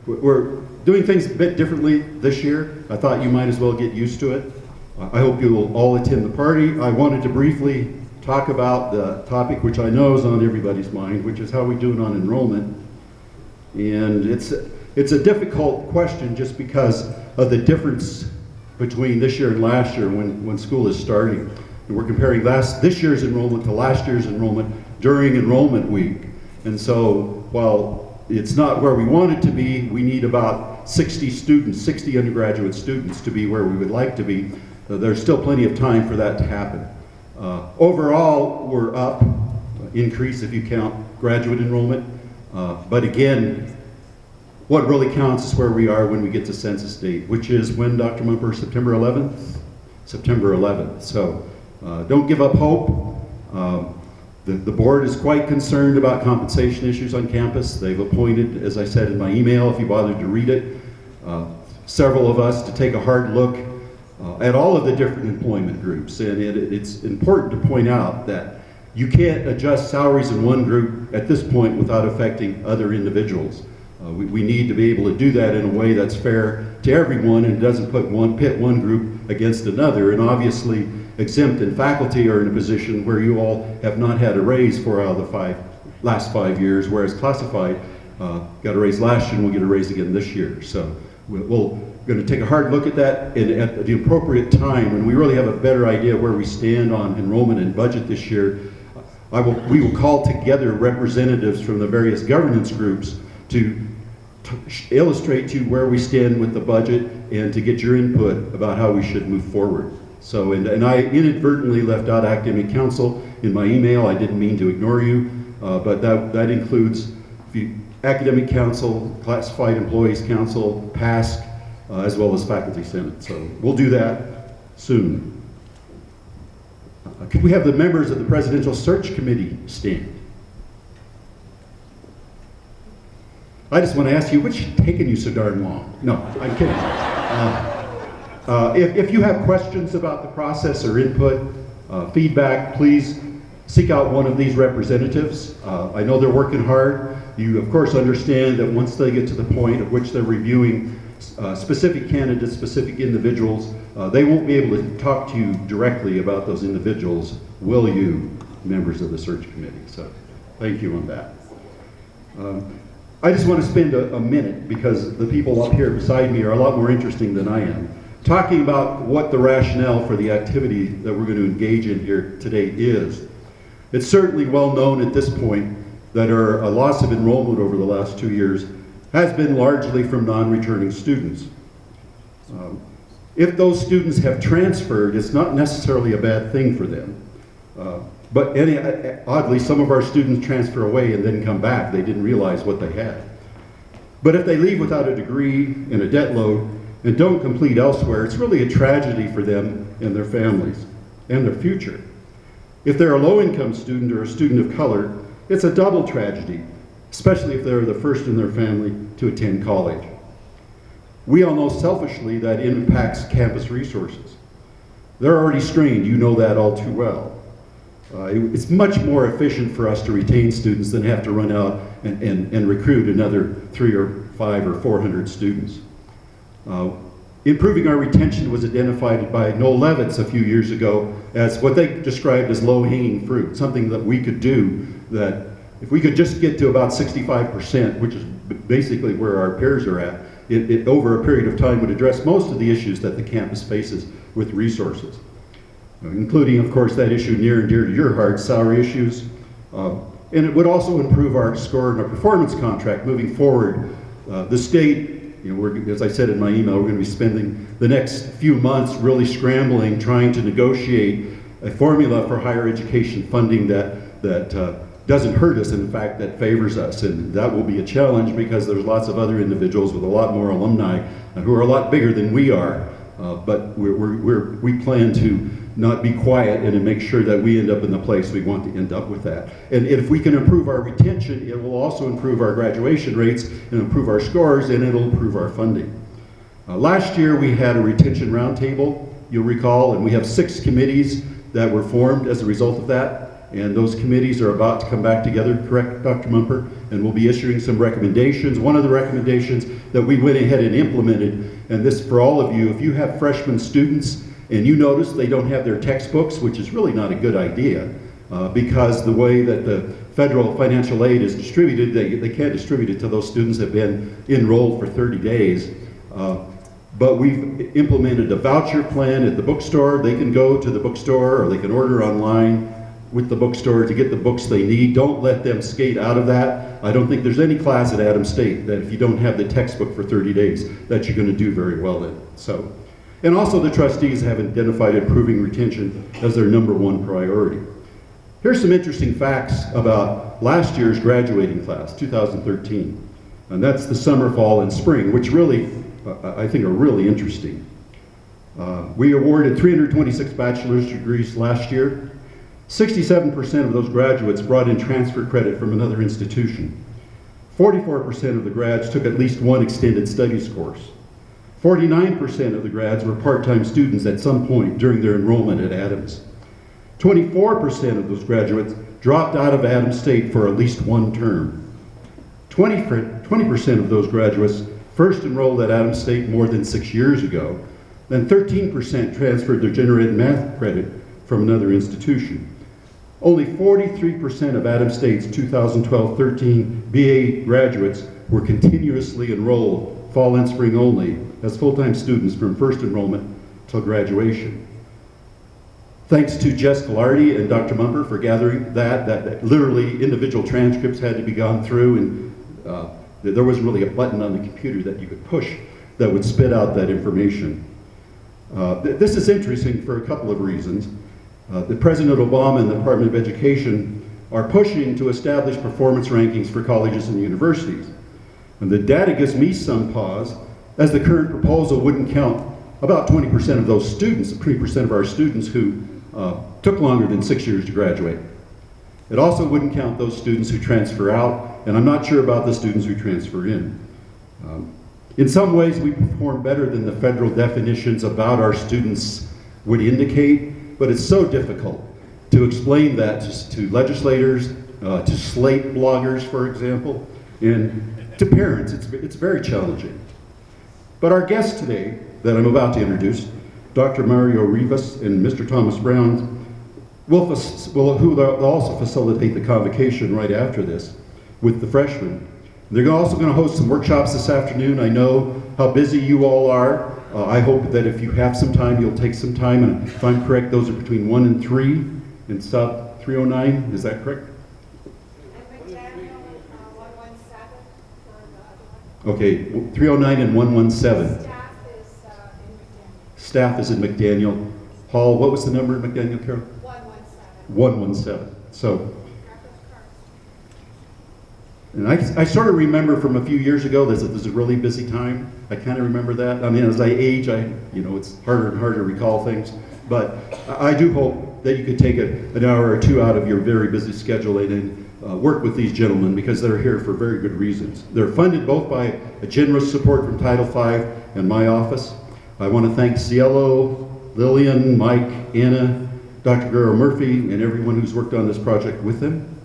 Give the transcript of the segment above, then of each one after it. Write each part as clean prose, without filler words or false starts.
we're doing things a bit differently this year. I thought you might as well get used to it. I hope you will all attend the party. I wanted to briefly talk about the topic which I know is on everybody's mind, which is how we doing on enrollment. And it's a difficult question just because of the difference between this year and last year when school is starting. And we're comparing this year's enrollment to last year's enrollment during enrollment week. And so while it's not where we want it to be, we need about 60 students, 60 undergraduate students to be where we would like to be. There's still plenty of time for that to happen. Overall, we're up, increase if you count graduate enrollment. But again, what really counts is where we are when we get to census date, which is when, Dr. Mumper, September 11th? September 11th. So don't give up hope. The board is quite concerned about compensation issues on campus. They've appointed, as I said in my email, if you bothered to read it, several of us to take a hard look at all of the different employment groups. And it's important to point out that you can't adjust salaries in one group at this point without affecting other individuals. We need to be able to do that in a way that's fair to everyone and doesn't pit one group against another. And obviously, exempt and faculty are in a position where you all have not had a raise for out of the last 5 years, whereas classified got a raise last year and we'll get a raise again this year. So we're going to take a hard look at that, and at the appropriate time, when we really have a better idea where we stand on enrollment and budget this year, we will call together representatives from the various governance groups to illustrate to you where we stand with the budget and to get your input about how we should move forward. So, and I inadvertently left out academic council in my email. I didn't mean to ignore you, but that includes academic council, classified employees council, PASC, as well as faculty senate. So we'll do that soon. Could we have the members of the Presidential Search Committee stand? I just want to ask you, what's taking you so darn long? No, I'm kidding. If you have questions about the process or input, feedback, please seek out one of these representatives. I know they're working hard. You, of course, understand that once they get to the point at which they're reviewing specific candidates, specific individuals, they won't be able to talk to you directly about those individuals, will you, members of the search committee? So thank you on that. I just want to spend a minute, because the people up here beside me are a lot more interesting than I am, talking about what the rationale for the activity that we're going to engage in here today is. It's certainly well known at this point that a loss of enrollment over the last 2 years has been largely from non-returning students. If those students have transferred, it's not necessarily a bad thing for them. But oddly, some of our students transfer away and then come back. They didn't realize what they had. But if they leave without a degree and a debt load and don't complete elsewhere, it's really a tragedy for them and their families and their future. If they're a low-income student or a student of color, it's a double tragedy, especially if they're the first in their family to attend college. We all know selfishly that impacts campus resources. They're already strained, you know that all too well. It's much more efficient for us to retain students than have to run out and recruit another 300 or 500 or 400 students. Improving our retention was identified by Noel Levitz a few years ago as what they described as low-hanging fruit, something that we could do, that if we could just get to about 65%, which is basically where our peers are at, it over a period of time would address most of the issues that the campus faces with resources, including, of course, that issue near and dear to your heart, salary issues. And it would also improve our score and our performance contract moving forward. The state, as I said in my email, we're going to be spending the next few months really scrambling, trying to negotiate a formula for higher education funding that doesn't hurt us, in fact, that favors us. And that will be a challenge because there's lots of other individuals with a lot more alumni who are a lot bigger than we are. But we plan to not be quiet and to make sure that we end up in the place we want to end up with that. And if we can improve our retention, it will also improve our graduation rates and improve our scores, and it'll improve our funding. Last year we had a retention roundtable, you'll recall, and we have 6 committees that were formed as a result of that. and those committees are about to come back together, correct, Dr. Mumper? And we'll be issuing some recommendations. One of the recommendations that we went ahead and implemented, and this for all of you, if you have freshman students and you notice they don't have their textbooks, which is really not a good idea, because the way that the federal financial aid is distributed, they can't distribute it to those students that have been enrolled for 30 days. But we've implemented a voucher plan at the bookstore. They can go to the bookstore or they can order online with the bookstore to get the books they need. Don't let them skate out of that. I don't think there's any class at Adams State that if you don't have the textbook for 30 days that you're going to do very well in. So, and also the trustees have identified improving retention as their #1 priority. Here's some interesting facts about last year's graduating class, 2013. And that's the summer, fall, and spring, which really, I think are really interesting. We awarded 326 bachelor's degrees last year. 67% of those graduates brought in transfer credit from another institution. 44% of the grads took at least one extended studies course. 49% of the grads were part-time students at some point during their enrollment at Adams. 24% of those graduates dropped out of Adams State for at least one term. 20% of those graduates first enrolled at Adams State more than 6 years ago, and 13% transferred their generated math credit from another institution. Only 43% of Adams State's 2012-13 BA graduates were continuously enrolled, fall and spring only, as full-time students from first enrollment till graduation. Thanks to Jess Gilardi and Dr. Mumper for gathering that literally individual transcripts had to be gone through, and there wasn't really a button on the computer that you could push that would spit out that information. This is interesting for a couple of reasons. The President Obama and the Department of Education are pushing to establish performance rankings for colleges and universities. And the data gives me some pause, as the current proposal wouldn't count about 20% of those students, 20% of our students who took longer than 6 years to graduate. It also wouldn't count those students who transfer out, and I'm not sure about the students who transfer in. In some ways, we perform better than the federal definitions about our students would indicate, but it's so difficult to explain that to legislators, to Slate bloggers, for example, and to parents. It's very challenging. But our guests today that I'm about to introduce, Dr. Mario Rivas and Mr. Thomas Brown, who will also facilitate the convocation right after this with the freshmen. They're also going to host some workshops this afternoon. I know how busy you all are. I hope that if you have some time, you'll take some time, and if I'm correct, those are between 1 and 3 in South 309, is that correct? Okay, 309 and 117. Staff is in McDaniel. Paul, what was the number in McDaniel, Carol? 117. 117. So, and I sort of remember from a few years ago that it was a really busy time. I kind of remember that. I mean, as I age, it's harder and harder to recall things. But I do hope that you could take an hour or two out of your very busy schedule and work with these gentlemen, because they're here for very good reasons. They're funded both by a generous support from Title V and my office. I want to thank Cielo, Lillian, Mike, Anna, Dr. Guerrero Murphy, and everyone who's worked on this project with them.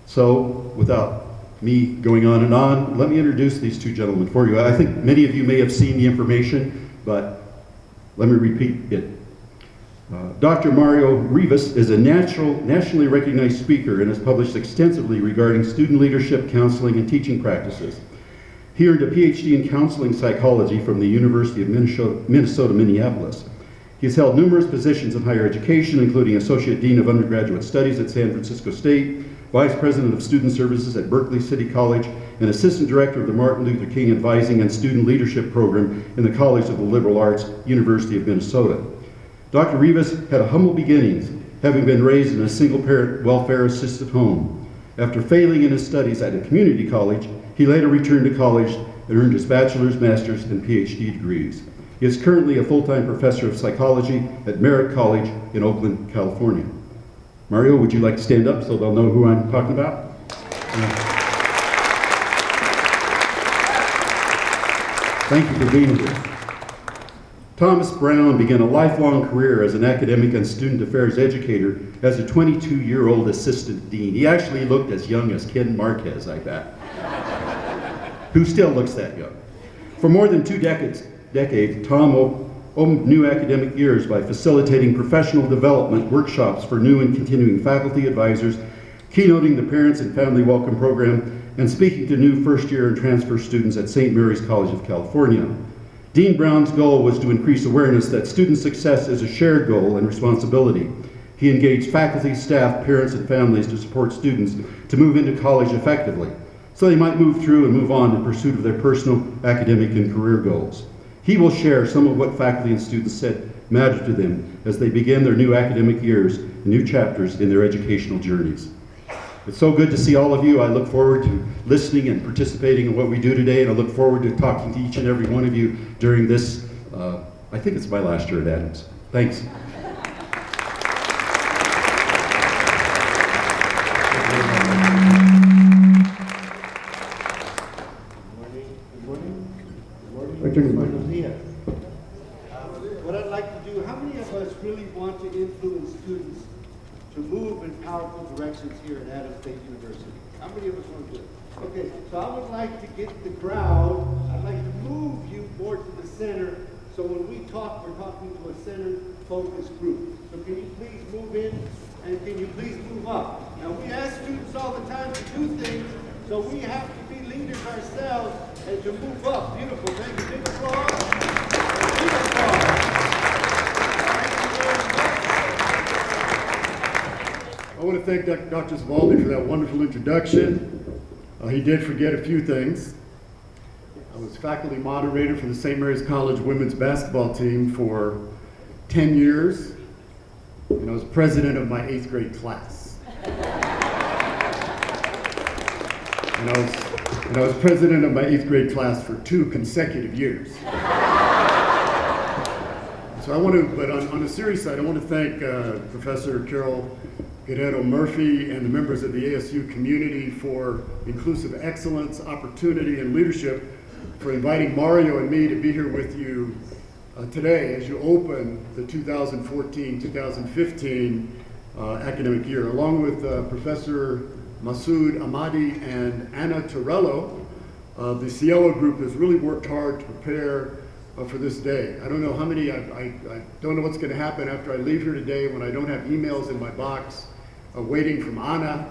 So, without me going on and on, let me introduce these two gentlemen for you. I think many of you may have seen the information, but let me repeat it. Dr. Mario Rivas is a nationally recognized speaker and has published extensively regarding student leadership, counseling, and teaching practices. He earned a PhD in counseling psychology from the University of Minnesota, Minneapolis. He has held numerous positions in higher education, including Associate Dean of Undergraduate Studies at San Francisco State, Vice President of Student Services at Berkeley City College, and Assistant Director of the Martin Luther King Advising and Student Leadership Program in the College of the Liberal Arts, University of Minnesota. Dr. Rivas had humble beginnings, having been raised in a single-parent welfare-assisted home. After failing in his studies at a community college, he later returned to college and earned his bachelor's, master's, and PhD degrees. He is currently a full-time professor of psychology at Merritt College in Oakland, California. Mario, would you like to stand up so they'll know who I'm talking about? Thank you for being here. Thomas Brown began a lifelong career as an academic and student affairs educator as a 22-year-old assistant dean. He actually looked as young as Ken Marquez, I bet, who still looks that young. For more than 2 decades, Tom opened new academic years by facilitating professional development workshops for new and continuing faculty advisors, keynoting the Parents and Family Welcome Program, and speaking to new first-year and transfer students at St. Mary's College of California. Dean Brown's goal was to increase awareness that student success is a shared goal and responsibility. He engaged faculty, staff, parents, and families to support students to move into college effectively, so they might move through and move on in pursuit of their personal, academic, and career goals. He will share some of what faculty and students said mattered to them as they begin their new academic years and new chapters in their educational journeys. It's so good to see all of you. I look forward to listening and participating in what we do today, and I look forward to talking to each and every one of you during this, I think it's my last year at Adams. Thanks. What I'd like to do, how many of us really want to influence students to move in powerful directions here at Adams State University? How many of us want to do it? Okay, so I would like to get the crowd, I'd like to move you more to the center, so when we talk, we're talking to a center-focused group. So can you please move in, and can you please move up? Now, we ask students all the time to do things, so we have to be leaders ourselves and to move up. Beautiful, thank you. Big applause. Big applause. I want to thank Dr. Zavaldi for that wonderful introduction. He did forget a few things. I was faculty moderator for the St. Mary's College women's basketball team for 10 years, and I was president of my 8th grade class. And I was president of my 8th grade class for 2 consecutive years. So I want to, but on a serious side, I want to thank Professor Carol Guerrero Murphy and the members of the ASU community for inclusive excellence, opportunity, and leadership, for inviting Mario and me to be here with you today as you open the 2014-2015 academic year, along with Professor Masoud Ahmadi and Anna Torello. The Cielo group has really worked hard to prepare for this day. I don't know how many, I don't know what's going to happen after I leave here today when I don't have emails in my box waiting from Anna,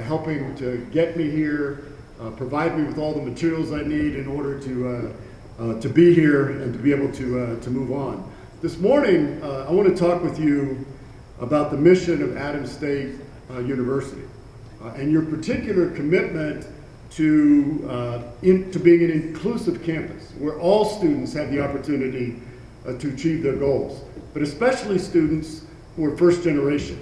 helping to get me here, provide me with all the materials I need in order to be here and to be able to move on. This morning, I want to talk with you about the mission of Adams State University and your particular commitment to being an inclusive campus where all students have the opportunity to achieve their goals, but especially students who are first generation,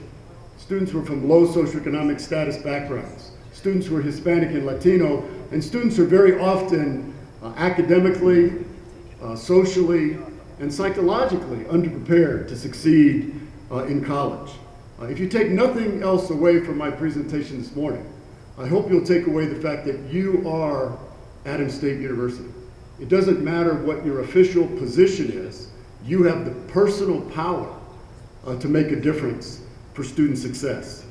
students who are from low socioeconomic status backgrounds, students who are Hispanic and Latino, and students who are very often academically, socially, and psychologically underprepared to succeed in college. If you take nothing else away from my presentation this morning, I hope you'll take away the fact that you are Adams State University. It doesn't matter what your official position is, you have the personal power to make a difference for student success.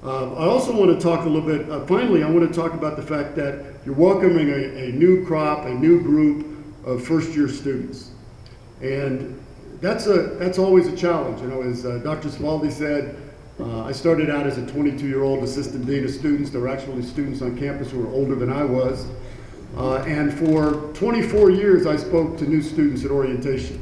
I also want to talk a little bit, finally, I want to talk about the fact that you're welcoming a new crop, a new group of first-year students. And that's always a challenge. You know, as Dr. Svaldi said, I started out as a 22-year-old assistant dean of students. There were actually students on campus who were older than I was. And for 24 years, I spoke to new students at orientation.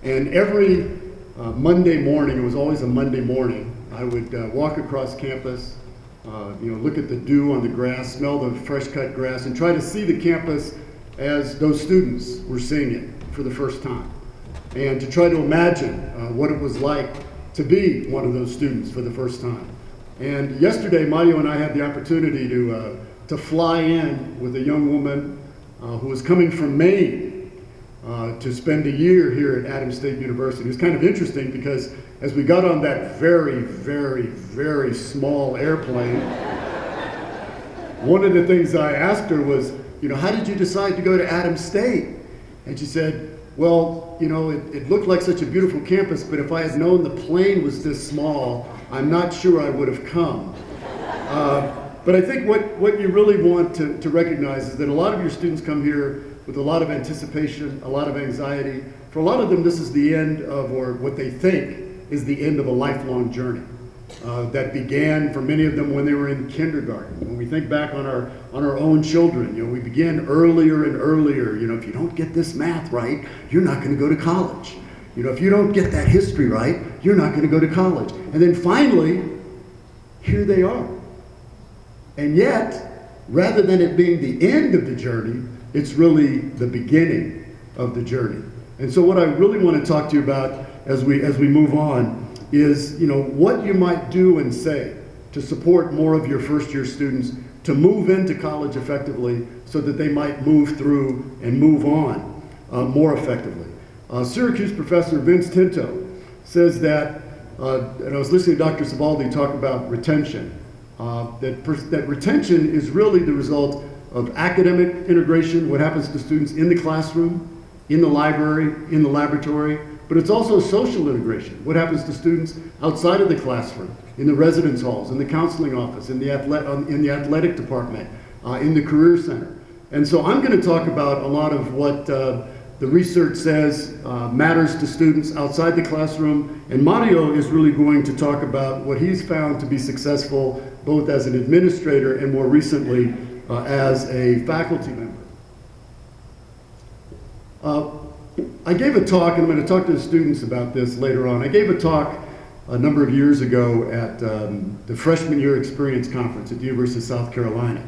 And every Monday morning, it was always a Monday morning, I would walk across campus, look at the dew on the grass, smell the fresh cut grass, and try to see the campus as those students were seeing it for the first time. And to try to imagine what it was like to be one of those students for the first time. And yesterday, Mario and I had the opportunity to fly in with a young woman who was coming from Maine to spend a year here at Adams State University. It was kind of interesting because as we got on that very, very, very small airplane, one of the things I asked her was, how did you decide to go to Adams State? And she said, well, you know, it looked like such a beautiful campus, but if I had known the plane was this small, I'm not sure I would have come. But I think what you really want to recognize is that a lot of your students come here with a lot of anticipation, a lot of anxiety. For a lot of them, this is the end of, or what they think is the end of a lifelong journey that began for many of them when they were in kindergarten. When we think back on our own children, you know, we begin earlier and earlier. You know, if you don't get this math right, you're not going to go to college. You know, if you don't get that history right, you're not going to go to college. And then finally, here they are. And yet, rather than it being the end of the journey, it's really the beginning of the journey. And so what I really want to talk to you about as we move on is, you know, what you might do and say to support more of your first-year students to move into college effectively so that they might move through and move on more effectively. Syracuse professor Vince Tinto says that, and I was listening to Dr. Sabaldi talk about retention, that retention is really the result of academic integration, what happens to students in the classroom, in the library, in the laboratory, but it's also social integration, what happens to students outside of the classroom, in the residence halls, in the counseling office, in the athletic department, in the career center. And so I'm going to talk about a lot of what the research says matters to students outside the classroom, and Mario is really going to talk about what he's found to be successful both as an administrator and more recently as a faculty member. I gave a talk, and I'm going to talk to the students about this later on. I gave a talk a number of years ago at the Freshman Year Experience Conference at the University of South Carolina.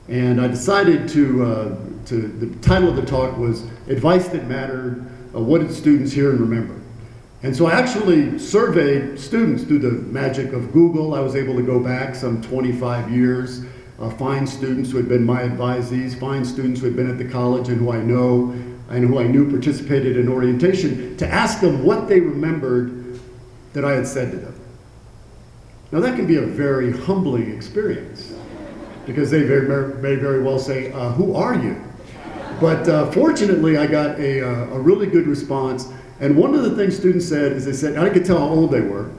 And I decided the title of the talk was Advice That Mattered, What Did Students Hear and Remember? And so I actually surveyed students through the magic of Google. I was able to go back some 25 years, find students who had been my advisees, find students who had been at the college and who I know and who I knew participated in orientation, to ask them what they remembered that I had said to them. Now that can be a very humbling experience, because they may very well say, who are you? But fortunately, I got a really good response. And one of the things students said is they said, and I could tell how old they were,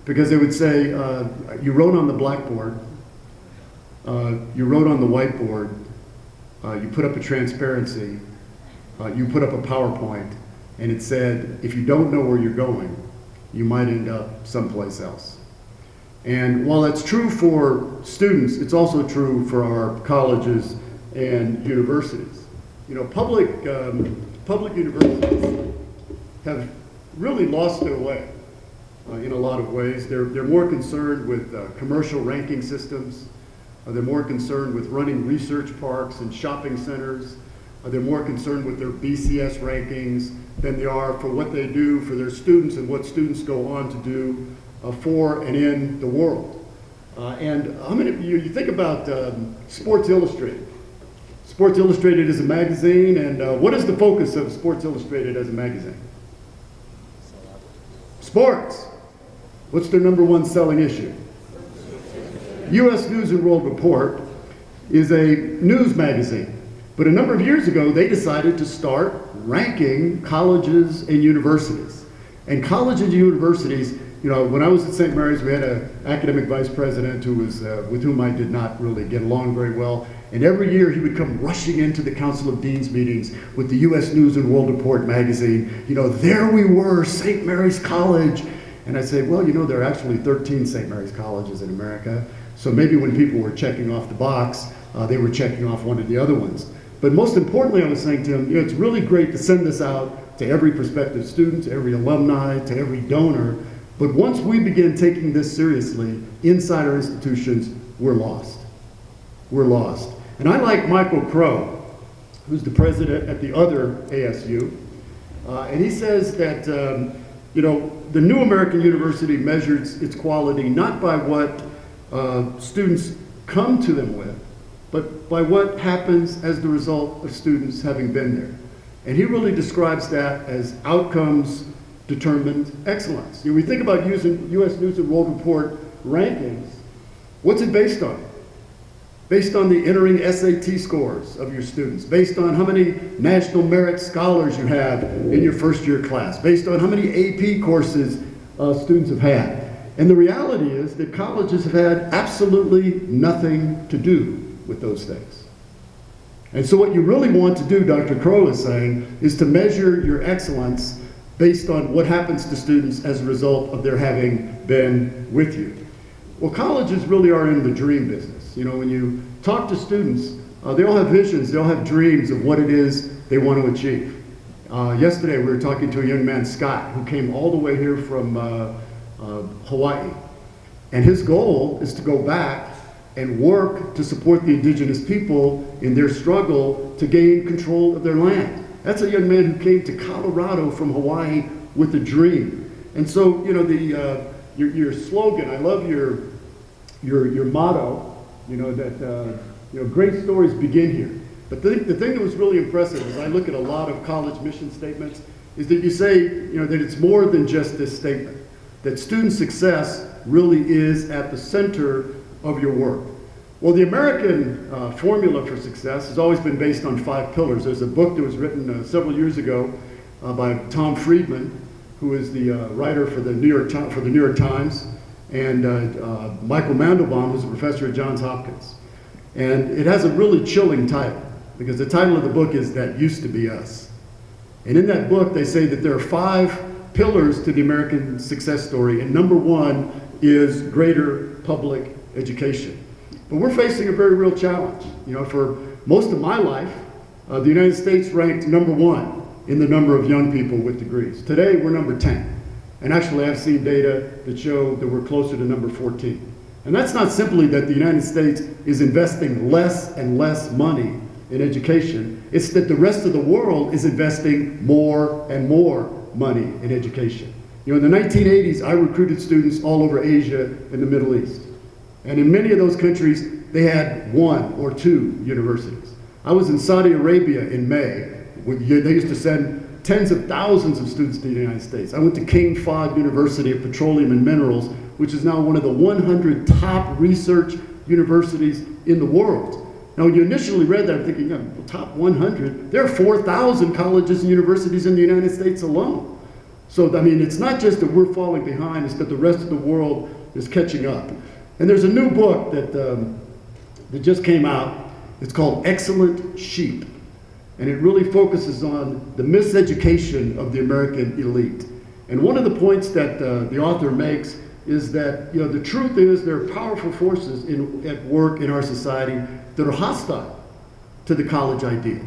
because they would say, you wrote on the blackboard, you wrote on the whiteboard, you put up a transparency, you put up a PowerPoint, and it said, if you don't know where you're going, you might end up someplace else. And while that's true for students, it's also true for our colleges and universities. You know, public universities have really lost their way in a lot of ways. They're more concerned with commercial ranking systems. They're more concerned with running research parks and shopping centers. They're more concerned with their BCS rankings than they are for what they do for their students and what students go on to do for and in the world. And how many of you think about Sports Illustrated? Sports Illustrated is a magazine, and what is the focus of Sports Illustrated as a magazine? Sports. What's their #1 selling issue? U.S. News and World Report is a news magazine. But a number of years ago, they decided to start ranking colleges and universities. And colleges and universities, you know, when I was at St. Mary's, we had an academic vice president who was, with whom I did not really get along very well. And every year he would come rushing into the Council of Deans meetings with the U.S. News and World Report magazine. You know, there we were, St. Mary's College. And I say, well, you know, there are actually 13 St. Mary's colleges in America. So maybe when people were checking off the box, they were checking off one of the other ones. But most importantly, I was saying to him, you know, it's really great to send this out to every prospective student, to every alumni, to every donor. But once we begin taking this seriously inside our institutions, we're lost. We're lost. And I like Michael Crow, who's the president at the other ASU, and he says that, you know, the new American university measures its quality not by what students come to them with, but by what happens as the result of students having been there. And he really describes that as outcomes determined excellence. You know, we think about using U.S. News and World Report rankings. What's it based on? based on the entering SAT scores of your students, based on how many national merit scholars you have in your first year class, based on how many AP courses students have had. And the reality is that colleges have had absolutely nothing to do with those things. And so what you really want to do, Dr. Crow is saying, is to measure your excellence based on what happens to students as a result of their having been with you. Well, colleges really are in the dream business. You know, when you talk to students, they all have visions, they all have dreams of what it is they want to achieve. Yesterday we were talking to a young man, Scott, who came all the way here from Hawaii. And his goal is to go back and work to support the indigenous people in their struggle to gain control of their land. That's a young man who came to Colorado from Hawaii with a dream. And so, you know, your slogan, I love your motto, you know, that great stories begin here. But the thing that was really impressive as I look at a lot of college mission statements is that you say, you know, that it's more than just this statement, that student success really is at the center of your work. Well, the American formula for success has always been based on 5 pillars. There's a book that was written several years ago by Tom Friedman, who is the writer for the New York Times, and Michael Mandelbaum, who's a professor at Johns Hopkins. And it has a really chilling title, because the title of the book is That Used to Be Us. And in that book, they say that there are 5 pillars to the American success story, and number 1 is greater public education. But we're facing a very real challenge. You know, for most of my life, the United States ranked number 1 in the number of young people with degrees. Today, we're number 10. And actually, I've seen data that show that we're closer to number 14. And that's not simply that the United States is investing less and less money in education. It's that the rest of the world is investing more and more money in education. You know, in the 1980s, I recruited students all over Asia and the Middle East. And in many of those countries, they had 1 or 2 universities. I was in Saudi Arabia in May. They used to send tens of thousands of students to the United States. I went to King Fahd University of Petroleum and Minerals, which is now one of the 100 top research universities in the world. Now, when you initially read that, I'm thinking, yeah, well, top 100, there are 4,000 colleges and universities in the United States alone. So, I mean, it's not just that we're falling behind, it's that the rest of the world is catching up. And there's a new book that just came out. It's called Excellent Sheep. And it really focuses on the miseducation of the American elite. And one of the points that the author makes is that, you know, the truth is there are powerful forces at work in our society that are hostile to the college idea.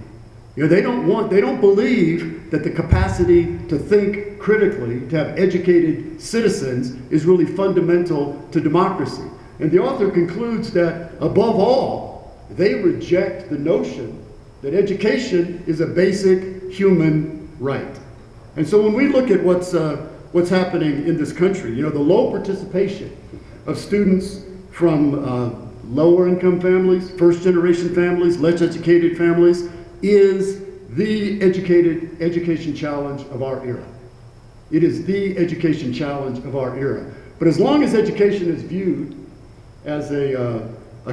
You know, they don't believe that the capacity to think critically, to have educated citizens, is really fundamental to democracy. And the author concludes that, above all, they reject the notion that education is a basic human right. And so when we look at what's happening in this country, you know, the low participation of students from lower income families, first generation families, less educated families, is the education challenge of our era. It is the education challenge of our era. But as long as education is viewed as a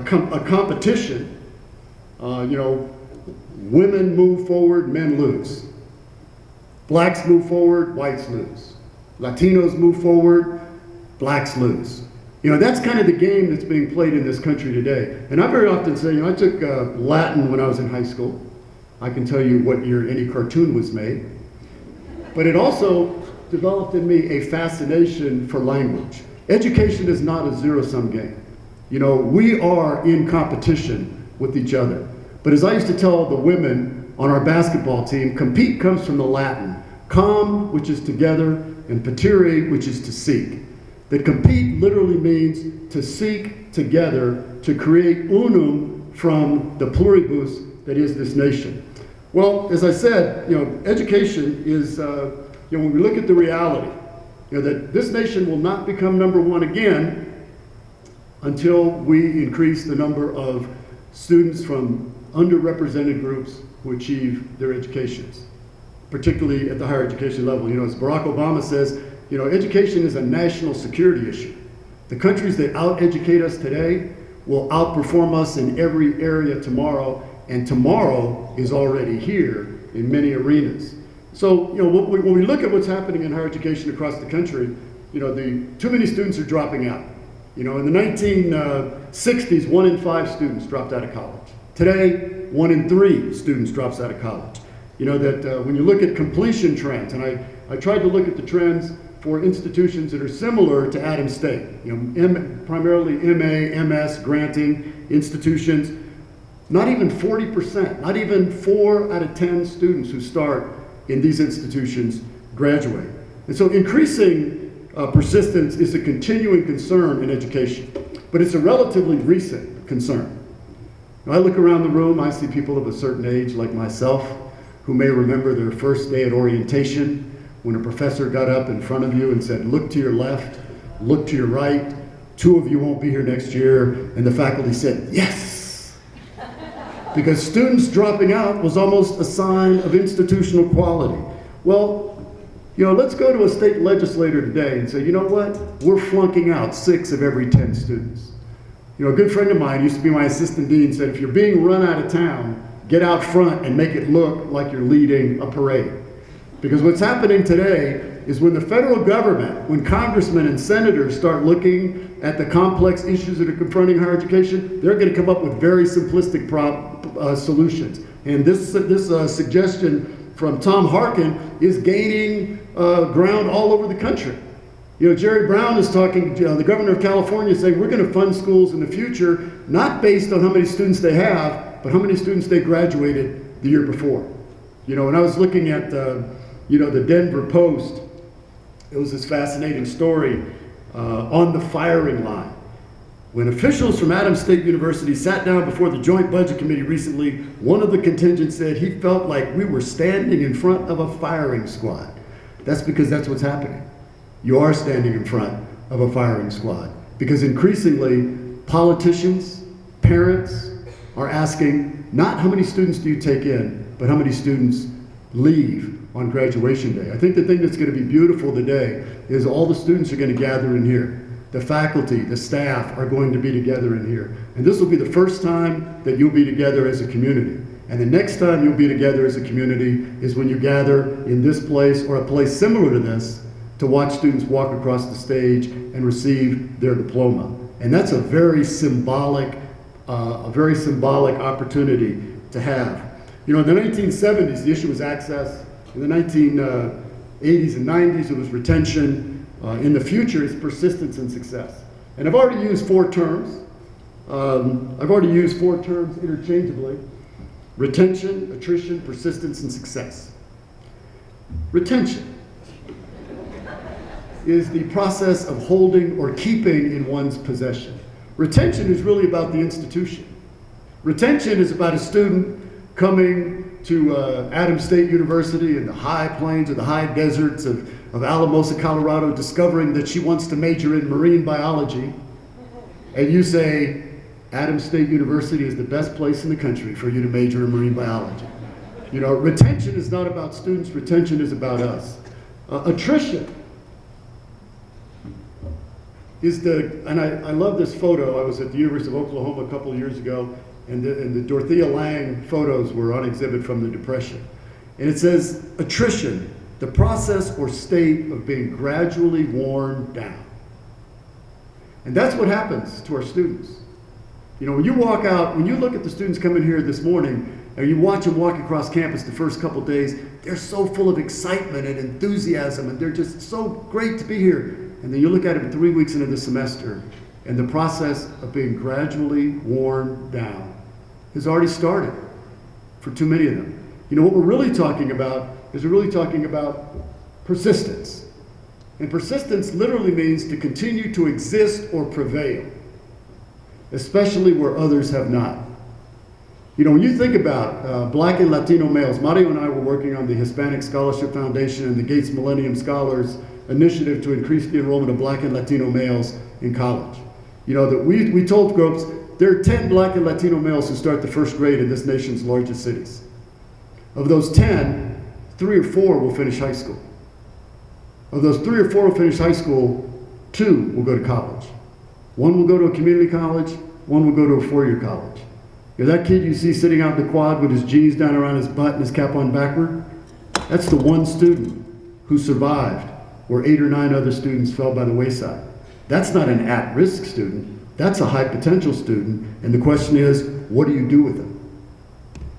competition, you know, women move forward, men lose. Blacks move forward, whites lose. Latinos move forward, blacks lose. You know, that's kind of the game that's being played in this country today. And I very often say, you know, I took Latin when I was in high school. I can tell you what year any cartoon was made. But it also developed in me a fascination for language. Education is not a zero-sum game. You know, we are in competition with each other. But as I used to tell the women on our basketball team, compete comes from the Latin, com, which is together, and patire, which is to seek. That compete literally means to seek together to create unum from the pluribus that is this nation. Well, as I said, you know, education is, you know, when we look at the reality, you know, that this nation will not become number 1 again until we increase the number of students from underrepresented groups who achieve their educations, particularly at the higher education level. You know, as Barack Obama says, you know, education is a national security issue. The countries that out-educate us today will outperform us in every area tomorrow, and tomorrow is already here in many arenas. So, when we look at what's happening in higher education across the country, too many students are dropping out. In the 1960s, 1 in 5 students dropped out of college. Today, 1 in 3 students drops out of college. When you look at completion trends, and I tried to look at the trends for institutions that are similar to Adams State, primarily MA, MS granting institutions, not even 40%, not even 4 out of 10 students who start in these institutions graduate. And so increasing persistence is a continuing concern in education, but it's a relatively recent concern. When I look around the room, I see people of a certain age like myself who may remember their first day at orientation when a professor got up in front of you and said, look to your left, look to your right, 2 of you won't be here next year, and the faculty said, yes! Because students dropping out was almost a sign of institutional quality. Well, let's go to a state legislator today and say, you know what? We're flunking out 6 of every 10 students. A good friend of mine used to be my assistant dean, said, if you're being run out of town, get out front and make it look like you're leading a parade. Because what's happening today is when the federal government, when congressmen and senators start looking at the complex issues that are confronting higher education, they're going to come up with very simplistic solutions. And this suggestion from Tom Harkin is gaining ground all over the country. Jerry Brown is talking, the governor of California, saying we're going to fund schools in the future, not based on how many students they have, but how many students they graduated the year before. When I was looking at, the Denver Post, it was this fascinating story on the firing line. When officials from Adams State University sat down before the Joint Budget Committee recently, one of the contingent said he felt like we were standing in front of a firing squad. That's because that's what's happening. You are standing in front of a firing squad because increasingly politicians, parents are asking not how many students do you take in, but how many students leave on graduation day. I think the thing that's going to be beautiful today is all the students are going to gather in here. The faculty, the staff are going to be together in here. And this will be the first time that you'll be together as a community. And the next time you'll be together as a community is when you gather in this place or a place similar to this to watch students walk across the stage and receive their diploma. And that's a very symbolic opportunity to have. In the 1970s, the issue was access. In the 1980s and 90s, it was retention. In the future, it's persistence and success. And I've already used 4 terms. Interchangeably. Retention, attrition, persistence, and success. Retention is the process of holding or keeping in one's possession. Retention is really about the institution. Retention is about a student coming to Adams State University in the high plains or the high deserts of Alamosa, Colorado, discovering that she wants to major in marine biology, and you say, Adams State University is the best place in the country for you to major in marine biology. Retention is not about students, retention is about us. Attrition is and I love this photo. I was at the University of Oklahoma a couple of years ago, and the Dorothea Lange photos were on exhibit from the Depression. And it says, attrition, the process or state of being gradually worn down. And that's what happens to our students. When you walk out, when you look at the students coming here this morning, and you watch them walk across campus the first couple days, they're so full of excitement and enthusiasm, and they're just so great to be here. And then you look at them 3 weeks into the semester, and the process of being gradually worn down has already started for too many of them. What we're really talking about is persistence. And persistence literally means to continue to exist or prevail, especially where others have not. When you think about Black and Latino males, Mario and I were working on the Hispanic Scholarship Foundation and the Gates Millennium Scholars Initiative to increase the enrollment of Black and Latino males in college. That we told groups, there are 10 Black and Latino males who start the first grade in this nation's largest cities. Of those 10, 3 or 4 will finish high school. Of those 3 or 4 will finish high school, 2 will go to college. 1 will go to a community college, one will go to a four-year college. You know, that kid you see sitting out in the quad with his jeans down around his butt and his cap on backward, that's the one student who survived where 8 or 9 other students fell by the wayside. That's not an at-risk student, that's a high-potential student, and the question is, what do you do with them?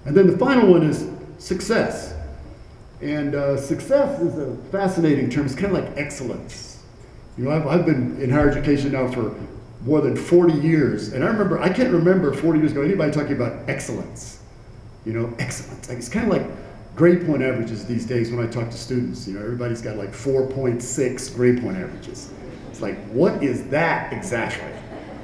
And then the final one is success. And success is a fascinating term. It's kind of like excellence. You know, I've been in higher education now for more than 40 years, and I can't remember 40 years ago anybody talking about excellence. You know, excellence. Like, it's kind of like grade point averages these days when I talk to students. You know, everybody's got like 4.6 grade point averages. It's like, what is that exactly?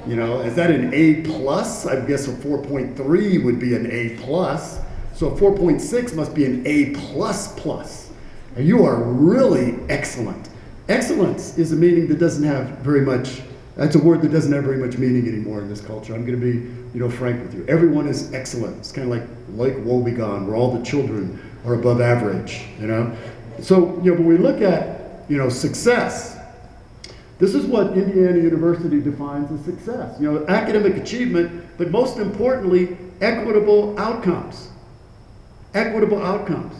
You know, is that an A plus? I guess a 4.3 would be an A plus. So a 4.6 must be an A plus plus. And you are really excellent. Excellence is a meaning that doesn't have very much, that's a word that doesn't have very much meaning anymore in this culture. I'm going to be, you know, frank with you. Everyone is excellent. It's kind of like woebegone, where all the children are above average, you know. So, you know, when we look at, you know, success, this is what Indiana University defines as success. You know, academic achievement, but most importantly, equitable outcomes. Equitable outcomes.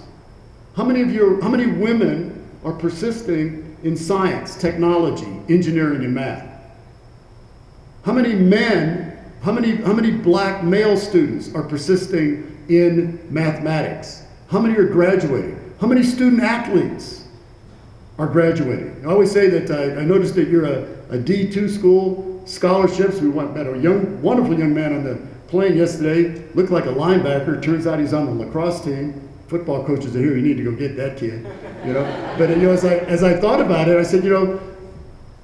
How many women are persisting in science, technology, engineering, and math? How many men, how many black male students are persisting in mathematics? How many are graduating? How many student athletes are graduating? I always say that I noticed that you're a D2 school, scholarships. We met a wonderful young man on the plane yesterday, looked like a linebacker. Turns out he's on the lacrosse team. Football coaches are here, you need to go get that kid, you know. But, you know, as I thought about it, I said, you know,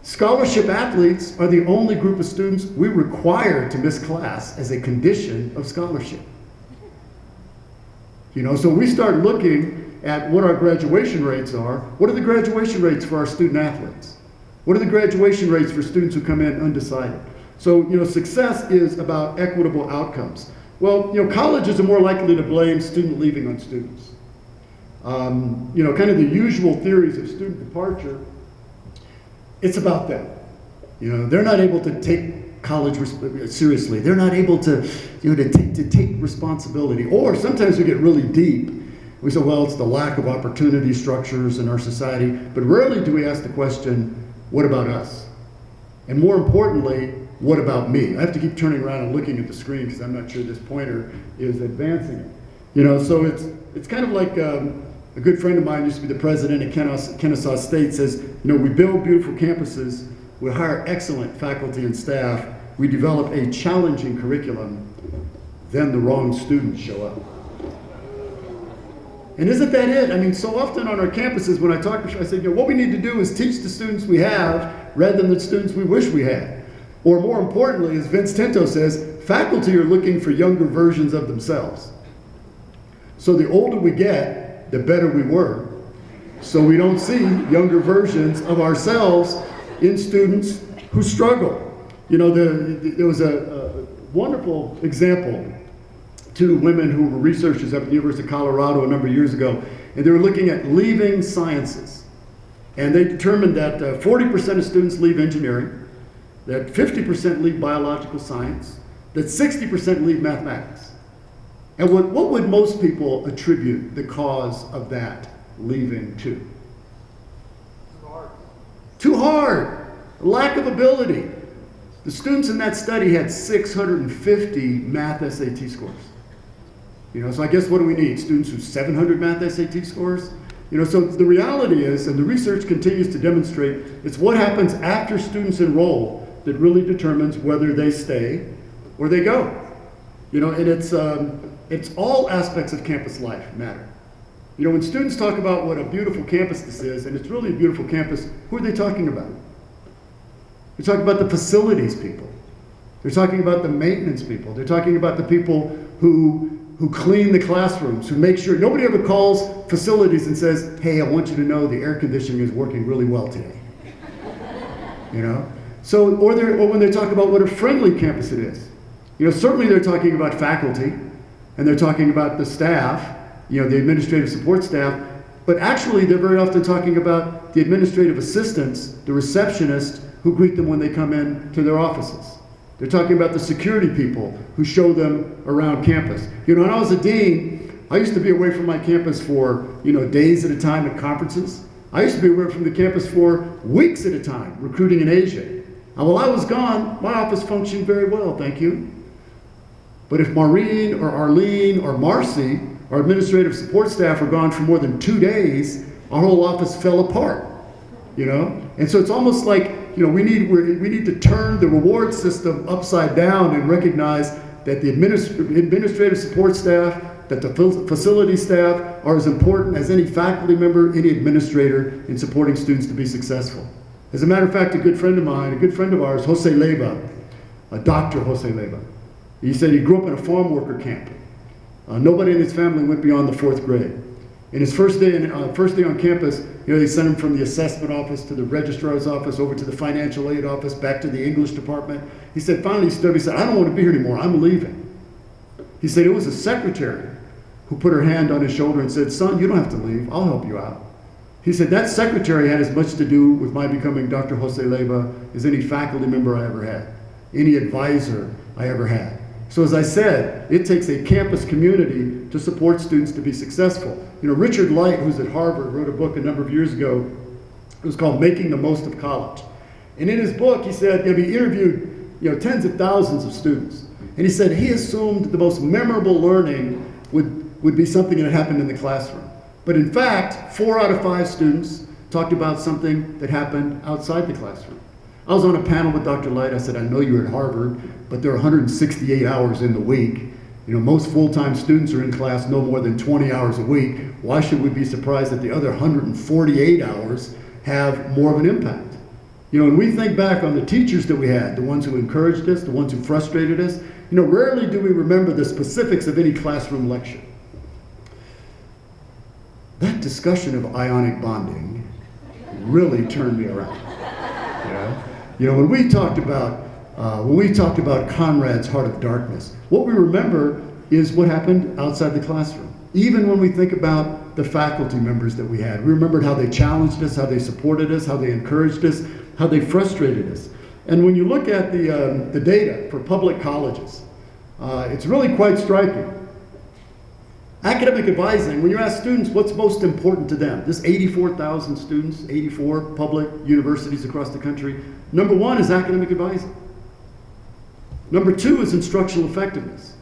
scholarship athletes are the only group of students we require to miss class as a condition of scholarship. You know, so we start looking at what our graduation rates are. What are the graduation rates for our student athletes? What are the graduation rates for students who come in undecided? So, you know, success is about equitable outcomes. Well, you know, colleges are more likely to blame student leaving on students. You know, kind of the usual theories of student departure, it's about them. You know, they're not able to take college seriously. They're not able to, you know, to take responsibility. Or sometimes we get really deep. We say, well, it's the lack of opportunity structures in our society. But rarely do we ask the question, what about us? And more importantly, what about me? I have to keep turning around and looking at the screen because I'm not sure this pointer is advancing it. You know, so it's kind of like a good friend of mine used to be the president of Kennesaw State, says, you know, we build beautiful campuses, we hire excellent faculty and staff, we develop a challenging curriculum, then the wrong students show up. And isn't that it? I mean, so often on our campuses when I talk to them, I say, you know, what we need to do is teach the students we have rather than the students we wish we had. Or more importantly, as Vince Tinto says, faculty are looking for younger versions of themselves. So the older we get, the better we were. So we don't see younger versions of ourselves in students who struggle. You know, there was a wonderful example. 2 women who were researchers up at the University of Colorado a number of years ago, and they were looking at leaving sciences. And they determined that 40% of students leave engineering, that 50% leave biological science, that 60% leave mathematics. And what would most people attribute the cause of that leaving to? Too hard. Too hard. Lack of ability. The students in that study had 650 math SAT scores. You know, so I guess what do we need? Students with 700 math SAT scores? You know, so the reality is, and the research continues to demonstrate, it's what happens after students enroll that really determines whether they stay or they go. You know, and it's all aspects of campus life matter. You know, when students talk about what a beautiful campus this is, and it's really a beautiful campus, who are they talking about? They're talking about the facilities people. They're talking about the maintenance people. They're talking about the people who clean the classrooms, who make sure, nobody ever calls facilities and says, hey, I want you to know the air conditioning is working really well today. You know? So, or when they talk about what a friendly campus it is. You know, certainly they're talking about faculty, and they're talking about the staff, you know, the administrative support staff, but actually they're very often talking about the administrative assistants, the receptionists, who greet them when they come in to their offices. They're talking about the security people who show them around campus. You know, when I was a dean, I used to be away from my campus for, you know, days at a time at conferences. I used to be away from the campus for weeks at a time, recruiting in Asia. And while I was gone, my office functioned very well, thank you. But if Maureen or Arlene or Marcy, our administrative support staff, are gone for more than 2 days, our whole office fell apart, you know? And so it's almost like, you know, we need to turn the reward system upside down and recognize that the administrative support staff, that the facility staff are as important as any faculty member, any administrator in supporting students to be successful. As a matter of fact, a good friend of mine, a good friend of ours, Jose Leyva, Dr. Jose Leyva, he said he grew up in a farm worker camp. Nobody in his family went beyond the 4th grade. In his first day on campus, you know, they sent him from the assessment office to the registrar's office, over to the financial aid office, back to the English department. He said, finally he stood up, he said, I don't want to be here anymore, I'm leaving. He said it was a secretary who put her hand on his shoulder and said, son, you don't have to leave, I'll help you out. He said that secretary had as much to do with my becoming Dr. Jose Leyva as any faculty member I ever had, any advisor I ever had. So as I said, it takes a campus community to support students to be successful. You know, Richard Light, who's at Harvard, wrote a book a number of years ago. It was called Making the Most of College. And in his book, he said, you know, he interviewed, you know, tens of thousands of students. And he said he assumed the most memorable learning would be something that happened in the classroom. But in fact, 4 out of 5 students talked about something that happened outside the classroom. I was on a panel with Dr. Light. I said, I know you're at Harvard, but there are 168 hours in the week. You know, most full-time students are in class no more than 20 hours a week. Why should we be surprised that the other 148 hours have more of an impact? You know, when we think back on the teachers that we had, the ones who encouraged us, the ones who frustrated us, you know, rarely do we remember the specifics of any classroom lecture. That discussion of ionic bonding really turned me around. You know, when we talked about Conrad's Heart of Darkness, what we remember is what happened outside the classroom. Even when we think about the faculty members that we had, we remembered how they challenged us, how they supported us, how they encouraged us, how they frustrated us. And when you look at the data for public colleges, it's really quite striking. Academic advising, when you ask students what's most important to them, this 84,000 students, 84 public universities across the country, number 1 is academic advising. Number 2 is instructional effectiveness.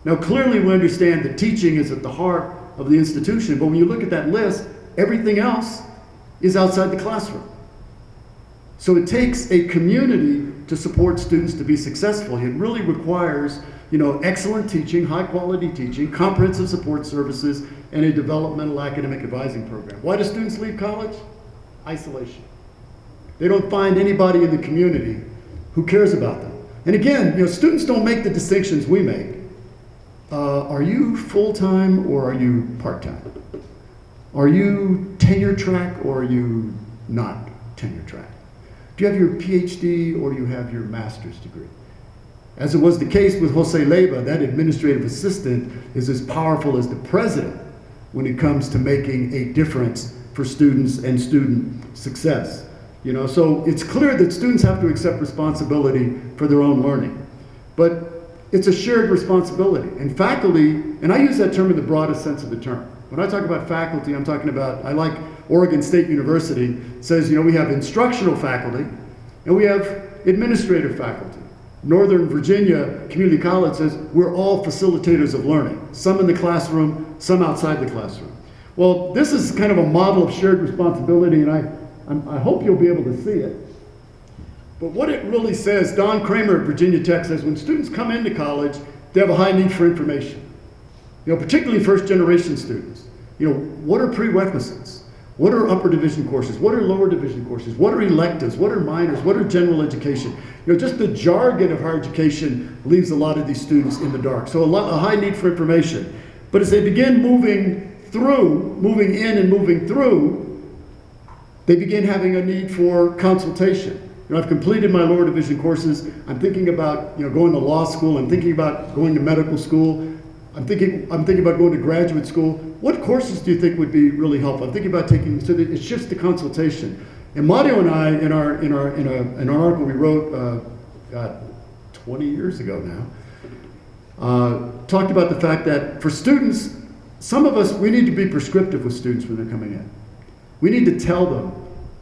Now clearly we understand that teaching is at the heart of the institution, but when you look at that list, everything else is outside the classroom. So it takes a community to support students to be successful. It really requires, you know, excellent teaching, high quality teaching, comprehensive support services, and a developmental academic advising program. Why do students leave college? Isolation. They don't find anybody in the community who cares about them. And again, you know, students don't make the distinctions we make. Are you full-time or are you part-time? Are you tenure track or are you not tenure track? Do you have your PhD or do you have your master's degree? As it was the case with Jose Leyva, that administrative assistant is as powerful as the president when it comes to making a difference for students and student success. You know, so it's clear that students have to accept responsibility for their own learning. But it's a shared responsibility. And faculty, and I use that term in the broadest sense of the term. When I talk about faculty, I'm talking about, I like Oregon State University says, you know, we have instructional faculty and we have administrative faculty. Northern Virginia Community College says we're all facilitators of learning, some in the classroom, some outside the classroom. Well, this is kind of a model of shared responsibility, and I hope you'll be able to see it. But what it really says, Don Kramer at Virginia Tech says when students come into college, they have a high need for information. You know, particularly first generation students. You know, what are prerequisites? What are upper division courses? What are lower division courses? What are electives? What are minors? What are general education? You know, just the jargon of higher education leaves a lot of these students in the dark. So a high need for information. But as they begin moving in and moving through, they begin having a need for consultation. You know, I've completed my lower division courses. I'm thinking about, you know, going to law school. I'm thinking about going to medical school. I'm thinking about going to graduate school. What courses do you think would be really helpful? I'm thinking about taking, so that it shifts to consultation. And Mario and I, in an article we wrote 20 years ago now, talked about the fact that for students, some of us, we need to be prescriptive with students when they're coming in. We need to tell them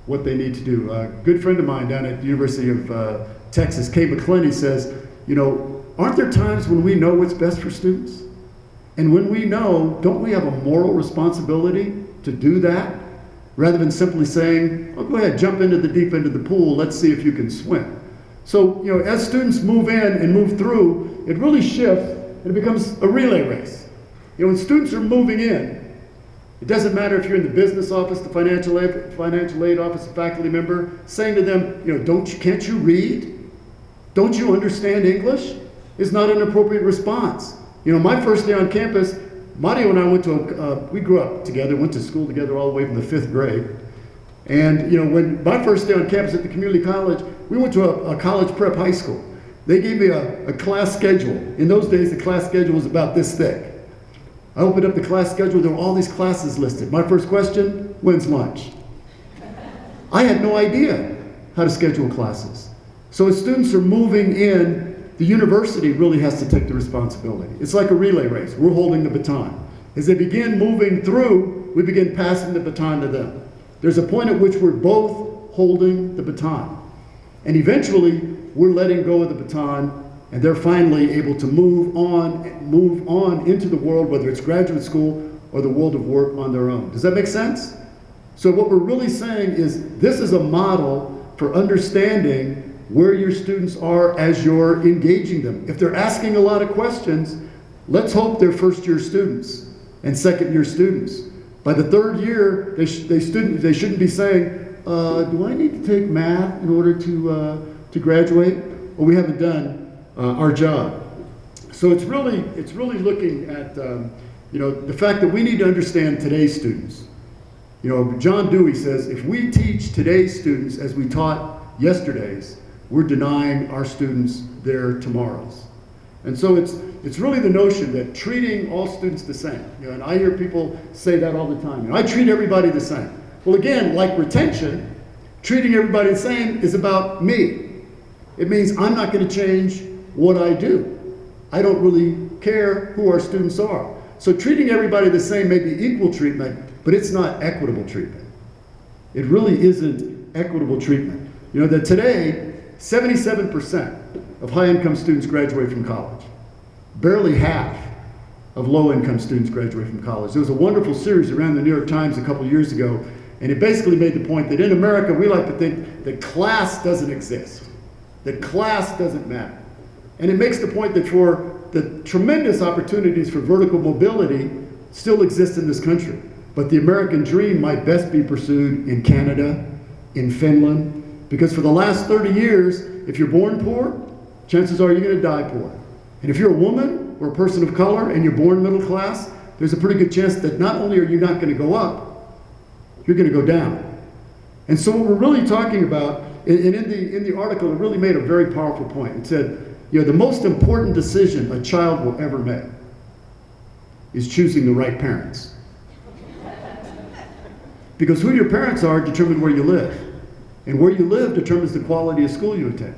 what they need to do. A good friend of mine down at the University of Texas, Kay McClenny, says, you know, aren't there times when we know what's best for students? And when we know, don't we have a moral responsibility to do that? Rather than simply saying, oh, go ahead, jump into the deep end of the pool, let's see if you can swim. So, you know, as students move in and move through, it really shifts and it becomes a relay race. You know, when students are moving in, it doesn't matter if you're in the business office, the financial aid office, a faculty member, saying to them, you know, can't you read? Don't you understand English? Is not an appropriate response. You know, my first day on campus, Mario and I went to, we grew up together, went to school together all the way from the 5th grade. And, you know, when my first day on campus at the community college, we went to a college prep high school. They gave me a class schedule. In those days, the class schedule was about this thick. I opened up the class schedule, there were all these classes listed. My first question, when's lunch? I had no idea how to schedule classes. So as students are moving in, the university really has to take the responsibility. It's like a relay race. We're holding the baton. As they begin moving through, we begin passing the baton to them. There's a point at which we're both holding the baton. And eventually, we're letting go of the baton, and they're finally able to move on into the world, whether it's graduate school or the world of work on their own. Does that make sense? So what we're really saying is this is a model for understanding where your students are as you're engaging them. If they're asking a lot of questions, let's hope they're first-year students and second-year students. By the third year, they shouldn't be saying, do I need to take math in order to graduate? Well, we haven't done our job. So it's really looking at you know, the fact that we need to understand today's students. You know, John Dewey says, if we teach today's students as we taught yesterday's, we're denying our students their tomorrows. And so it's really the notion that treating all students the same. You know, and I hear people say that all the time. You know, I treat everybody the same. Well, again, like retention, treating everybody the same is about me. It means I'm not going to change what I do. I don't really care who our students are. So treating everybody the same may be equal treatment, but it's not equitable treatment. It really isn't equitable treatment. You know, that today, 77% of high-income students graduate from college. Barely half of low-income students graduate from college. There was a wonderful series around the New York Times a couple years ago, and it basically made the point that in America, we like to think that class doesn't exist, that class doesn't matter. And it makes the point that for the tremendous opportunities for vertical mobility still exist in this country. But the American dream might best be pursued in Canada, in Finland, because for the last 30 years, if you're born poor, chances are you're going to die poor. And if you're a woman or a person of color and you're born middle class, there's a pretty good chance that not only are you not going to go up, you're going to go down. And so what we're really talking about, and in the article, it really made a very powerful point. It said, you know, the most important decision a child will ever make is choosing the right parents. Because who your parents are determine where you live. And where you live determines the quality of school you attend.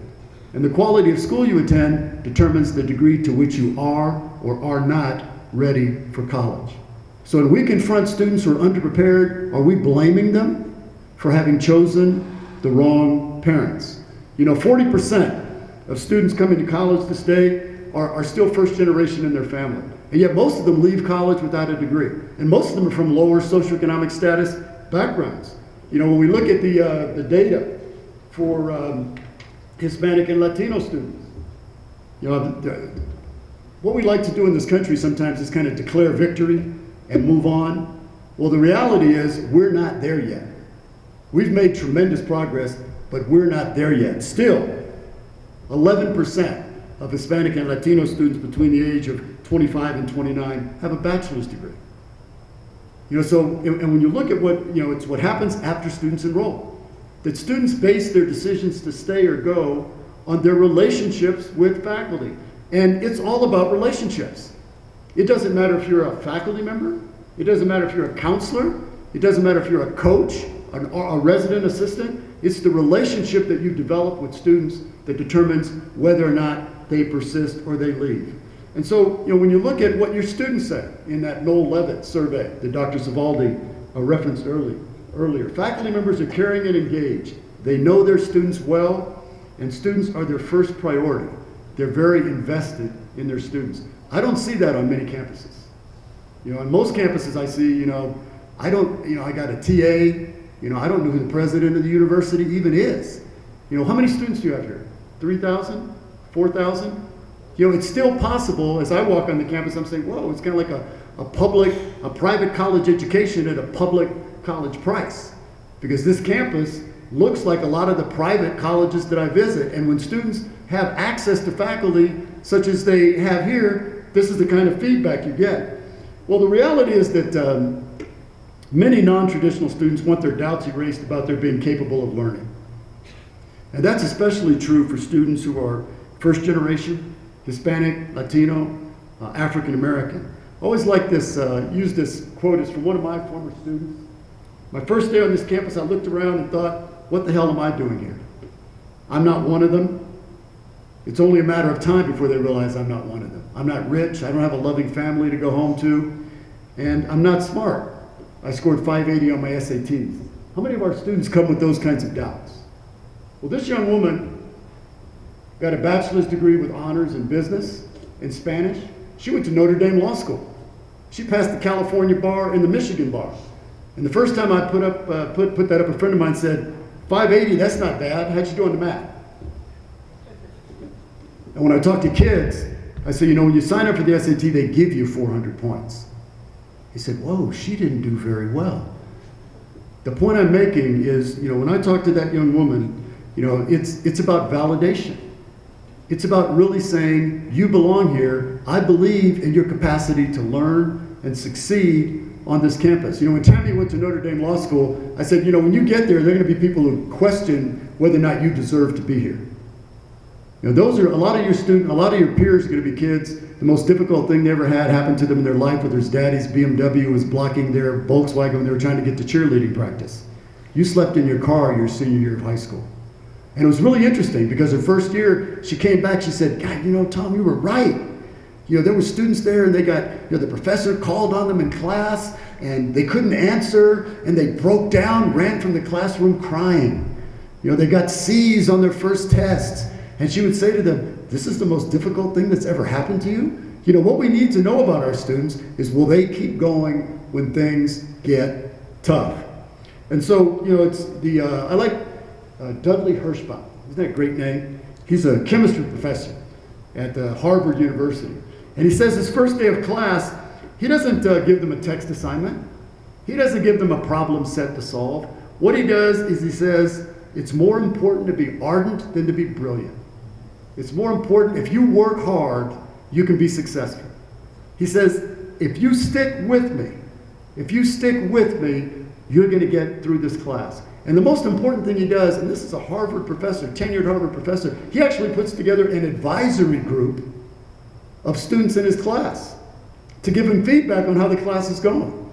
And the quality of school you attend determines the degree to which you are or are not ready for college. So when we confront students who are underprepared, are we blaming them for having chosen the wrong parents? You know, 40% of students coming to college this day are still first generation in their family. And yet most of them leave college without a degree. And most of them are from lower socioeconomic status backgrounds. You know, when we look at the data for Hispanic and Latino students, you know, what we like to do in this country sometimes is kind of declare victory and move on. Well, the reality is we're not there yet. We've made tremendous progress, but we're not there yet. Still, 11% of Hispanic and Latino students between the age of 25 and 29 have a bachelor's degree. You know, so, and when you look at what, you know, it's what happens after students enroll. That students base their decisions to stay or go on their relationships with faculty. And it's all about relationships. It doesn't matter if you're a faculty member. It doesn't matter if you're a counselor. It doesn't matter if you're a coach, a resident assistant. It's the relationship that you develop with students that determines whether or not they persist or they leave. And so, when you look at what your students say in that Noel Levitt survey that Dr. Savaldi referenced earlier, faculty members are caring and engaged. They know their students well, and students are their first priority. They're very invested in their students. I don't see that on many campuses. On most campuses I see, I got a TA, I don't know who the president of the university even is. How many students do you have here? 3,000? 4,000? It's still possible, as I walk on the campus, I'm saying, whoa, it's kind of like a private college education at a public college price. Because this campus looks like a lot of the private colleges that I visit, and when students have access to faculty such as they have here, this is the kind of feedback you get. Well, the reality is that many non-traditional students want their doubts erased about their being capable of learning. And that's especially true for students who are first generation, Hispanic, Latino, African American. I always like this, use this quote. It's from one of my former students. My first day on this campus, I looked around and thought, what the hell am I doing here? I'm not one of them. It's only a matter of time before they realize I'm not one of them. I'm not rich, I don't have a loving family to go home to, and I'm not smart. I scored 580 on my SATs. How many of our students come with those kinds of doubts? Well, this young woman got a bachelor's degree with honors in business, in Spanish. She went to Notre Dame Law School. She passed the California bar and the Michigan bar. And the first time I put that up, a friend of mine said, 580, that's not bad. How'd you do on the math? And when I talk to kids, I say, when you sign up for the SAT, they give you 400 points. He said, whoa, she didn't do very well. The point I'm making is, when I talk to that young woman, it's about validation. It's about really saying, you belong here. I believe in your capacity to learn and succeed on this campus. When Tammy went to Notre Dame Law School, I said, when you get there, there are going to be people who question whether or not you deserve to be here. Those are a lot of your peers are going to be kids. The most difficult thing they ever had happened to them in their life, whether it's daddy's BMW was blocking their Volkswagen when they were trying to get to cheerleading practice. You slept in your car your senior year of high school. And it was really interesting because her first year, she came back, she said, God, Tom, you were right. There were students there and they got, the professor called on them in class and they couldn't answer and they broke down, ran from the classroom crying. They got C's on their first tests. And she would say to them, this is the most difficult thing that's ever happened to you? What we need to know about our students is will they keep going when things get tough? And so, it's I like Dudley Hirschbaum. Isn't that a great name? He's a chemistry professor at Harvard University. And he says his first day of class, he doesn't give them a text assignment. He doesn't give them a problem set to solve. What he does is he says, it's more important to be ardent than to be brilliant. It's more important, if you work hard, you can be successful. He says, if you stick with me, you're going to get through this class. And the most important thing he does, and this is a Harvard professor, tenured Harvard professor, he actually puts together an advisory group of students in his class to give him feedback on how the class is going.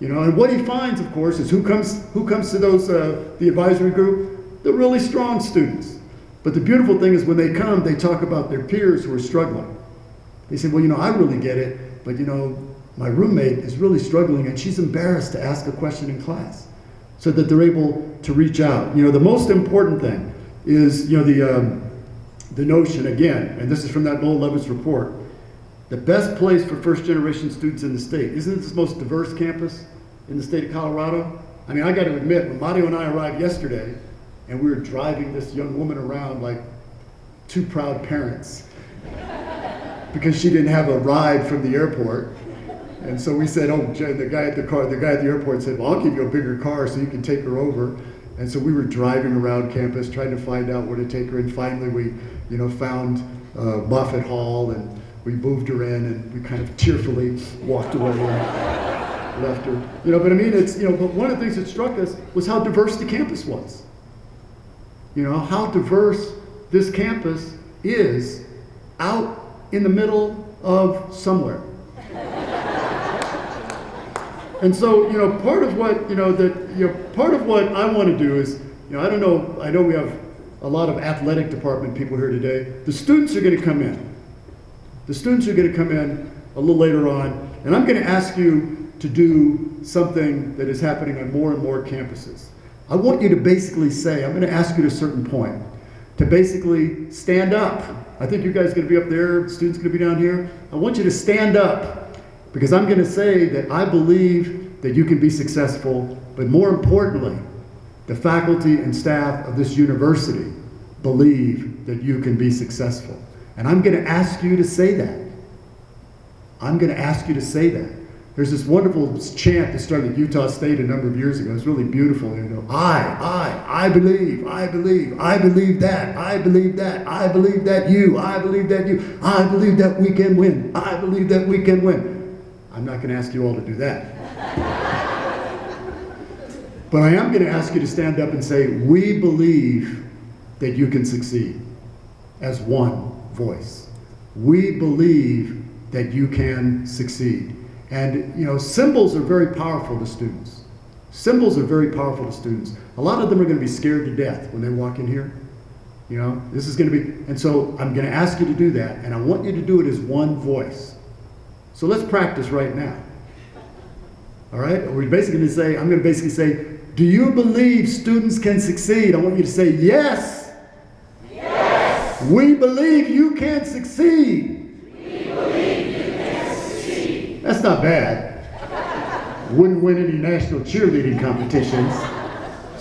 And what he finds, of course, is who comes to those the advisory group? The really strong students. But the beautiful thing is when they come, they talk about their peers who are struggling. They say, well, I really get it, but my roommate is really struggling and she's embarrassed to ask a question in class, so that they're able to reach out. The most important thing is, the notion, again, and this is from that Noel Levitt's report, the best place for first generation students in the state. Isn't it the most diverse campus in the state of Colorado? I mean, I got to admit, when Mario and I arrived yesterday, and we were driving this young woman around like two proud parents, because she didn't have a ride from the airport. And so we said, the guy at the airport said, well, I'll give you a bigger car so you can take her over. And so we were driving around campus trying to find out where to take her. And finally we, found Buffett Hall and we moved her in and we kind of tearfully walked away and left her. But I mean, but one of the things that struck us was how diverse the campus was. How diverse this campus is out in the middle of somewhere. And so, part of what, part of what I want to do is, I don't know, I know we have a lot of athletic department people here today. The students are going to come in. The students are going to come in a little later on, and I'm going to ask you to do something that is happening on more and more campuses. I want you to basically say, I'm going to ask you at a certain point, to basically stand up. I think you guys are going to be up there, the students are going to be down here. I want you to stand up, because I'm going to say that I believe that you can be successful, but more importantly, the faculty and staff of this university believe that you can be successful. And I'm going to ask you to say that. I'm going to ask you to say that. There's this wonderful chant that started at Utah State a number of years ago. It's really beautiful. You know, I believe that, I believe that, I believe that, I believe that you, I believe that you, I believe that we can win, I believe that we can win. I'm not going to ask you all to do that. But I am going to ask you to stand up and say, we believe that you can succeed, as one voice. We believe that you can succeed. And, you know, symbols are very powerful to students. Symbols are very powerful to students. A lot of them are going to be scared to death when they walk in here. You know, this is going to be, and so I'm going to ask you to do that, and I want you to do it as one voice. So let's practice right now. All right? We're basically going to say, I'm going to basically say, do you believe students can succeed? I want you to say, yes. Yes. We believe you can succeed. That's not bad. Wouldn't win any national cheerleading competitions.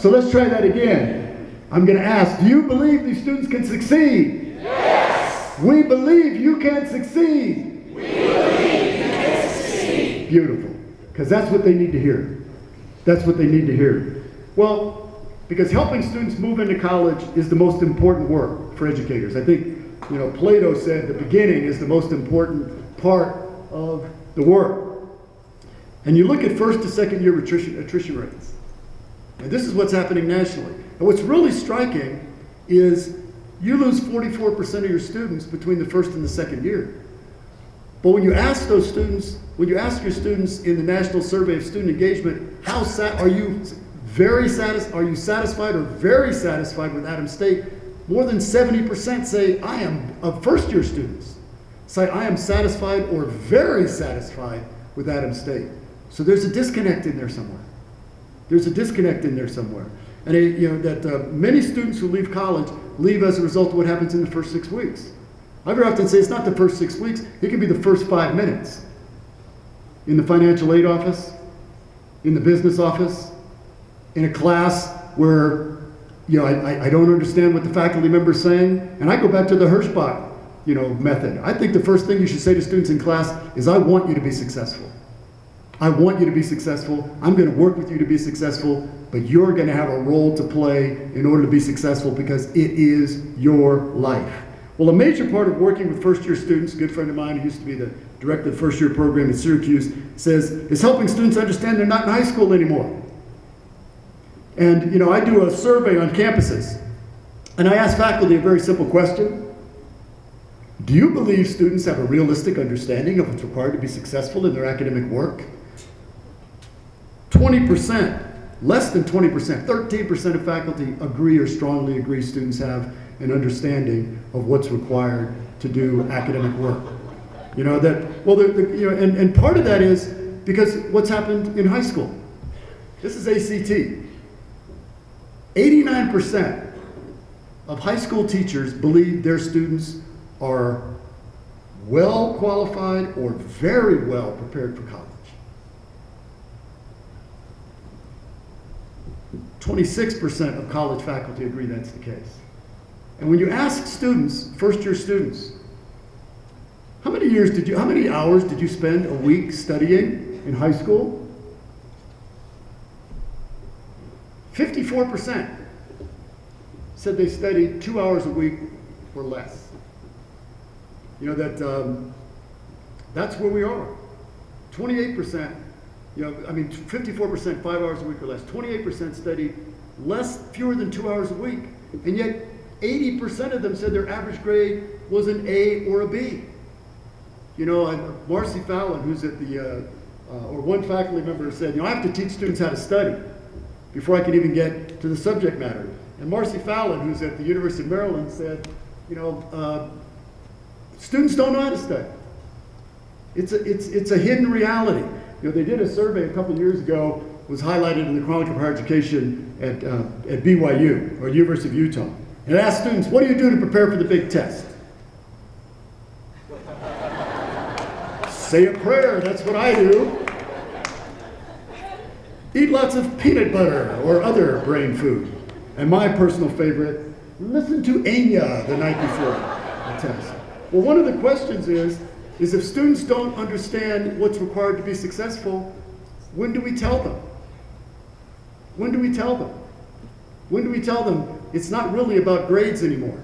So let's try that again. I'm going to ask, do you believe these students can succeed? Yes. We believe you can succeed. We believe you can succeed. Beautiful. Because that's what they need to hear. That's what they need to hear. Well, because helping students move into college is the most important work for educators. I think, you know, Plato said the beginning is the most important part of the work. And you look at first to second year attrition rates. And this is what's happening nationally. And what's really striking is you lose 44% of your students between the first and the second year. But when you ask those students, when you ask your students in the National Survey of Student Engagement, are you satisfied or very satisfied with Adams State? More than 70% say, I am, of first year students, say I am satisfied or very satisfied with Adams State. So there's a disconnect in there somewhere. There's a disconnect in there somewhere. And you know that many students who leave college leave as a result of what happens in the first 6 weeks. I very often say it's not the first 6 weeks, it can be the first 5 minutes. In the financial aid office, in the business office, in a class where, you know, I don't understand what the faculty member is saying, and I go back to the Hirschbach, you know, method. I think the first thing you should say to students in class is, I want you to be successful. I want you to be successful. I'm going to work with you to be successful, but you're going to have a role to play in order to be successful because it is your life. Well, a major part of working with first-year students, a good friend of mine who used to be the director of the first-year program at Syracuse, says, is helping students understand they're not in high school anymore. And, you know, I do a survey on campuses, and I ask faculty a very simple question. Do you believe students have a realistic understanding of what's required to be successful in their academic work? 20%, less than 20%, 13% of faculty agree or strongly agree students have an understanding of what's required to do academic work. You know, that, well, you know, and part of that is because what's happened in high school. This is ACT. 89% of high school teachers believe their students are well qualified or very well prepared for college. 26% of college faculty agree that's the case. And when you ask students, first-year students, how many hours did you spend a week studying in high school? 54% said they studied 2 hours a week or less. You know, that's where we are. 28%, you know, I mean, 54%, 5 hours a week or less. 28% studied fewer than 2 hours a week. And yet, 80% of them said their average grade was an A or a B. You know, Marcy Fallon, who's at the, or one faculty member said, you know, I have to teach students how to study before I can even get to the subject matter. And Marcy Fallon, who's at the University of Maryland, said, students don't know how to study. It's a hidden reality. They did a survey a couple of years ago, was highlighted in the Chronicle of Higher Education at BYU, or University of Utah. And it asked students, what do you do to prepare for the big test? Say a prayer, that's what I do. Eat lots of peanut butter or other brain food. And my personal favorite, listen to Enya the night before the test. Well, one of the questions is if students don't understand what's required to be successful, when do we tell them? When do we tell them? When do we tell them it's not really about grades anymore?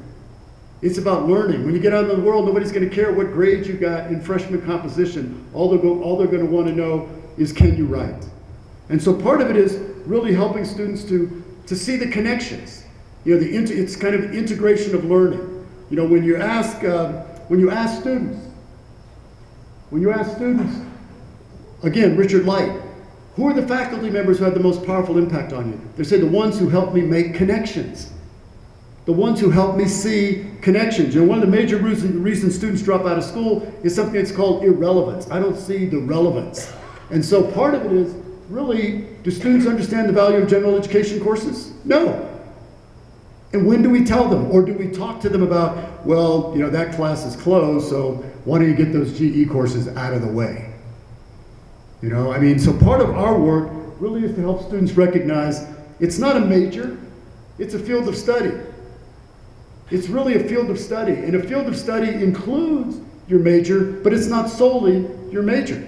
It's about learning. When you get out in the world, nobody's going to care what grades you got in freshman composition. All they're going to want to know is, can you write? And so part of it is really helping students to see the connections. It's kind of integration of learning. When you ask students, again, Richard Light, who are the faculty members who had the most powerful impact on you? They say the ones who helped me make connections. The ones who help me see connections. One of the major reasons students drop out of school is something that's called irrelevance. I don't see the relevance. And so part of it is, really, do students understand the value of general education courses? No. And when do we tell them? Or do we talk to them about, well, that class is closed, so why don't you get those GE courses out of the way? So part of our work really is to help students recognize it's not a major, it's a field of study. It's really a field of study, and a field of study includes your major, but it's not solely your major.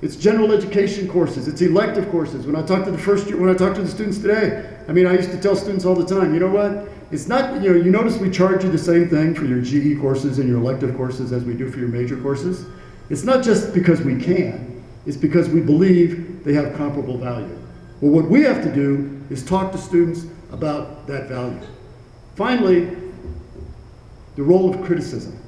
It's general education courses, it's elective courses. When I talk to the students today, I used to tell students all the time, you know what? It's not, you notice we charge you the same thing for your GE courses and your elective courses as we do for your major courses. It's not just because we can, it's because we believe they have comparable value. Well, what we have to do is talk to students about that value. Finally, the role of criticism.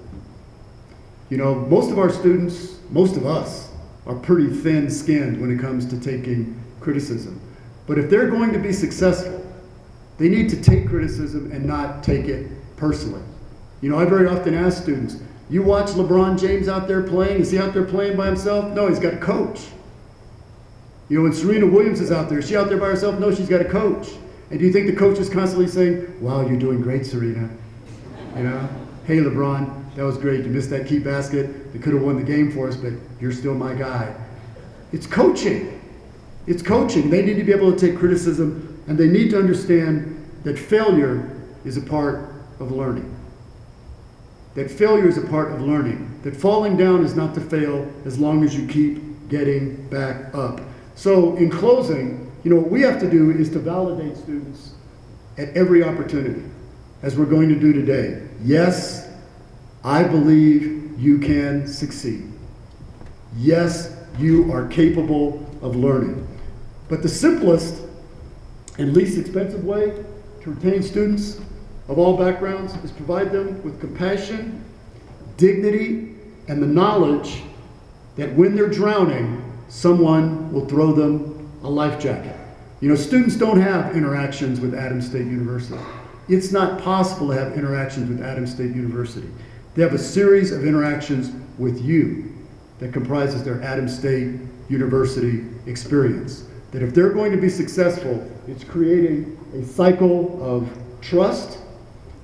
Most of our students, most of us, are pretty thin-skinned when it comes to taking criticism. But if they're going to be successful, they need to take criticism and not take it personally. I very often ask students, you watch LeBron James out there playing? Is he out there playing by himself? No, he's got a coach. When Serena Williams is out there, is she out there by herself? No, she's got a coach. And do you think the coach is constantly saying, wow, you're doing great, Serena? Hey, LeBron, that was great. You missed that key basket. They could have won the game for us, but you're still my guy. It's coaching. It's coaching. They need to be able to take criticism, and they need to understand that failure is a part of learning. That failure is a part of learning. That falling down is not to fail as long as you keep getting back up. So in closing, what we have to do is to validate students at every opportunity, as we're going to do today. Yes, I believe you can succeed. Yes, you are capable of learning. But the simplest and least expensive way to retain students of all backgrounds is provide them with compassion, dignity, and the knowledge that when they're drowning, someone will throw them a life jacket. Students don't have interactions with Adams State University. It's not possible to have interactions with Adams State University. They have a series of interactions with you that comprises their Adams State University experience. That if they're going to be successful, it's creating a cycle of trust,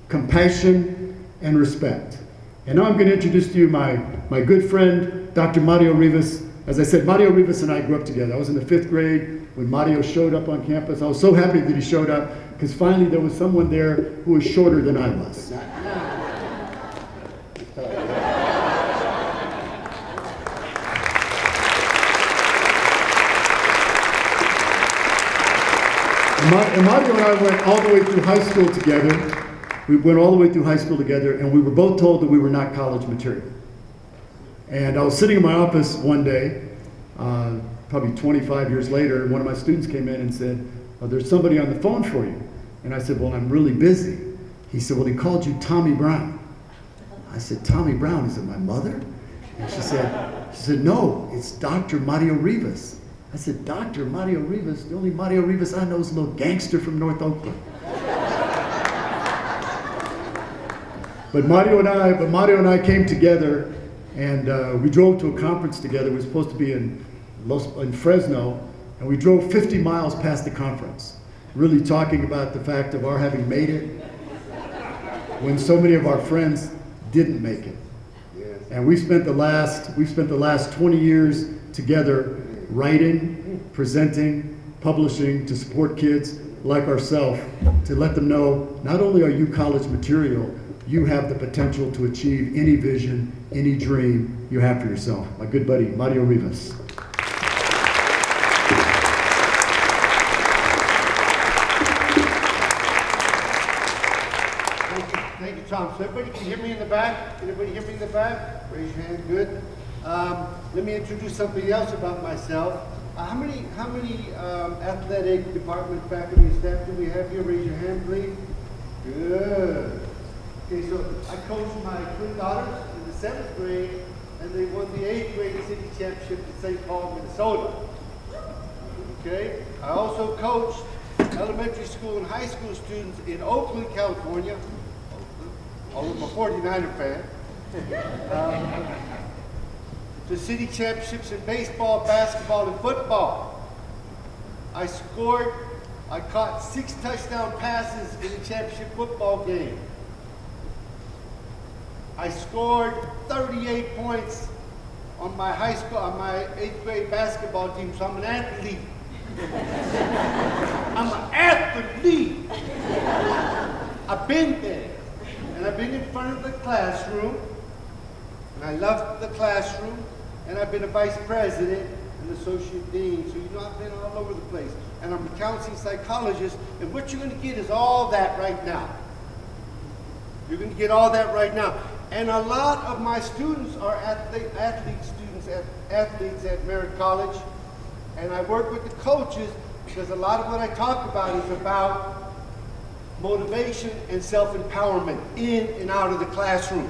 compassion, and respect. And now I'm going to introduce to you my good friend, Dr. Mario Rivas. As I said, Mario Rivas and I grew up together. I was in the 5th grade when Mario showed up on campus. I was so happy that he showed up because finally there was someone there who was shorter than I was. And Mario and I went all the way through high school together. We went all the way through high school together, and we were both told that we were not college material. And I was sitting in my office one day, probably 25 years later, and one of my students came in and said, oh, there's somebody on the phone for you. And I said, well, I'm really busy. He said, well, he called you Tommy Brown. I said, Tommy Brown, is it my mother? And she said, no, it's Dr. Mario Rivas. I said, Dr. Mario Rivas? The only Mario Rivas I know is a little gangster from North Oakland. But Mario and I came together, and we drove to a conference together. We were supposed to be in Fresno, and we drove 50 miles past the conference, really talking about the fact of our having made it when so many of our friends didn't make it. Yes. And we've spent the last 20 years together writing, presenting, publishing to support kids like ourselves, to let them know not only are you college material, you have the potential to achieve any vision, any dream you have for yourself. My good buddy, Mario Rivas. Thank you, Tom. So everybody can hear me in the back? Can everybody hear me in the back? Raise your hand. Good. Let me introduce something else about myself. How many athletic department faculty and staff do we have here? Raise your hand, please. Good. Okay, so I coached my twin daughters in the 7th grade, and they won the 8th grade city championship in St. Paul, Minnesota. Okay. I also coached elementary school and high school students in Oakland, California. Although I'm a 49er fan. To city championships in baseball, basketball, and football. I caught 6 touchdown passes in a championship football game. I scored 38 points on my 8th grade basketball team, so I'm an athlete. I'm an athlete. I've been there, and I've been in front of the classroom, and I love the classroom, and I've been a vice president and associate dean, so you know I've been all over the place. And I'm a counseling psychologist, and what you're going to get is all that right now. You're going to get all that right now. And a lot of my students are athletes at Merritt College, and I work with the coaches because a lot of what I talk about is about motivation and self-empowerment in and out of the classroom.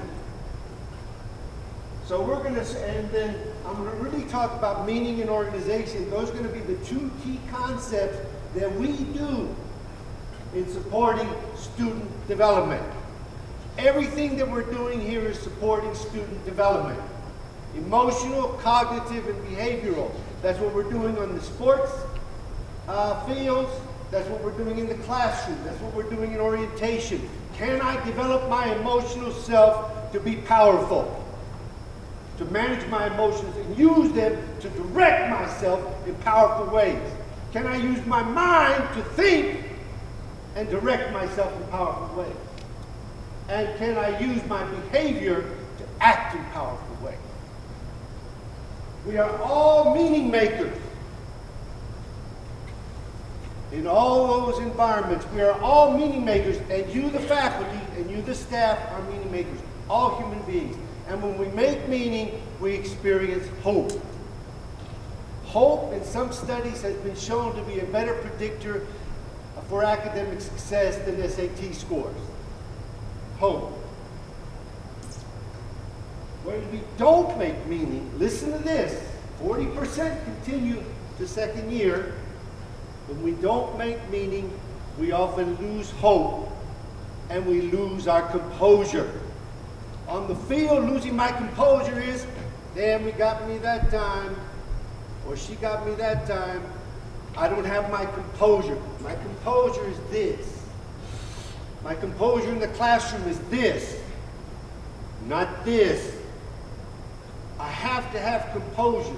So and then I'm going to really talk about meaning and organization. Those are going to be the 2 key concepts that we do in supporting student development. Everything that we're doing here is supporting student development. Emotional, cognitive, and behavioral. That's what we're doing on the sports fields. That's what we're doing in the classroom. That's what we're doing in orientation. Can I develop my emotional self to be powerful? To manage my emotions and use them to direct myself in powerful ways. Can I use my mind to think and direct myself in powerful ways? And can I use my behavior to act in powerful ways? We are all meaning makers. In all those environments, we are all meaning makers, and you, the faculty, and you, the staff, are meaning makers. All human beings. And when we make meaning, we experience hope. Hope, in some studies, has been shown to be a better predictor for academic success than SAT scores. Hope. When we don't make meaning, listen to this, 40% continue to second year. When we don't make meaning, we often lose hope and we lose our composure. On the field, losing my composure is, damn, he got me that time, or she got me that time. I don't have my composure. My composure is this. My composure in the classroom is this, not this. I have to have composure.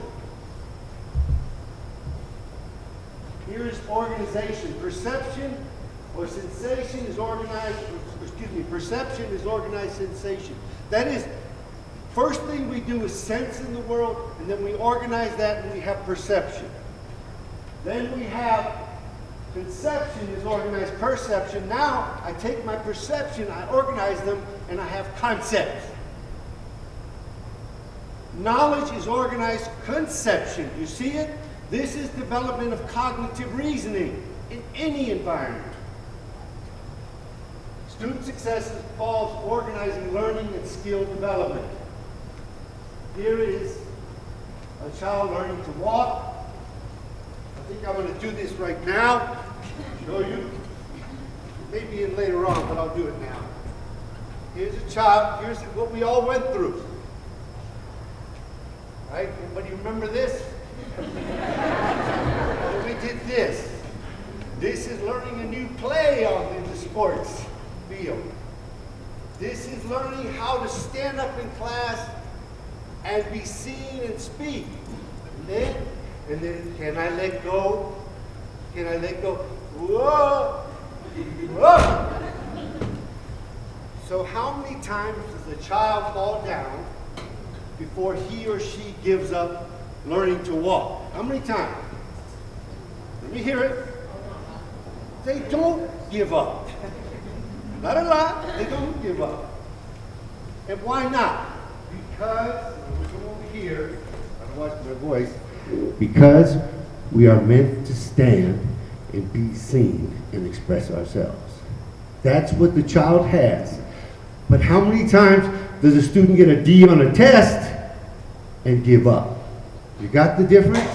Here is organization. Perception or sensation is organized, perception is organized sensation. That is, first thing we do is sense in the world, and then we organize that and we have perception. Then we have conception is organized perception. Now I take my perception, I organize them, and I have concepts. Knowledge is organized conception. You see it? This is development of cognitive reasoning in any environment. Student success involves organizing learning and skill development. Here is a child learning to walk. I think I'm going to do this right now. Show you. Maybe in later on, but I'll do it now. Here's a child, here's what we all went through. Right? Anybody remember this? When we did this. This is learning a new play on the sports field. This is learning how to stand up in class and be seen and speak. And then, can I let go? Can I let go? Whoa! Whoa! So how many times does a child fall down before he or she gives up learning to walk? How many times? Let me hear it. They don't give up. Not a lot, they don't give up. And why not? Because, we come over here, I watch my voice, because we are meant to stand and be seen and express ourselves. That's what the child has. But how many times does a student get a D on a test and give up? You got the difference?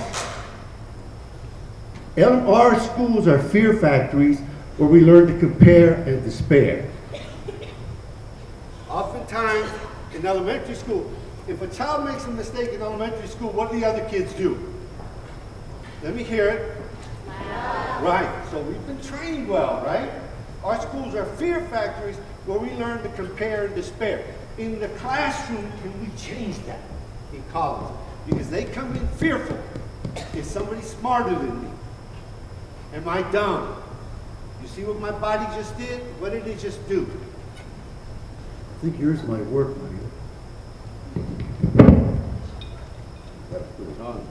Our schools are fear factories where we learn to compare and despair. Oftentimes in elementary school, if a child makes a mistake in elementary school, what do the other kids do? Let me hear it. Right, so we've been trained well, right? Our schools are fear factories where we learn to compare and despair. In the classroom, can we change that in college? Because they come in fearful. Is somebody smarter than me? Am I dumb? You see what my body just did? What did it just do? I think yours might work, Maria. Gotta put it on.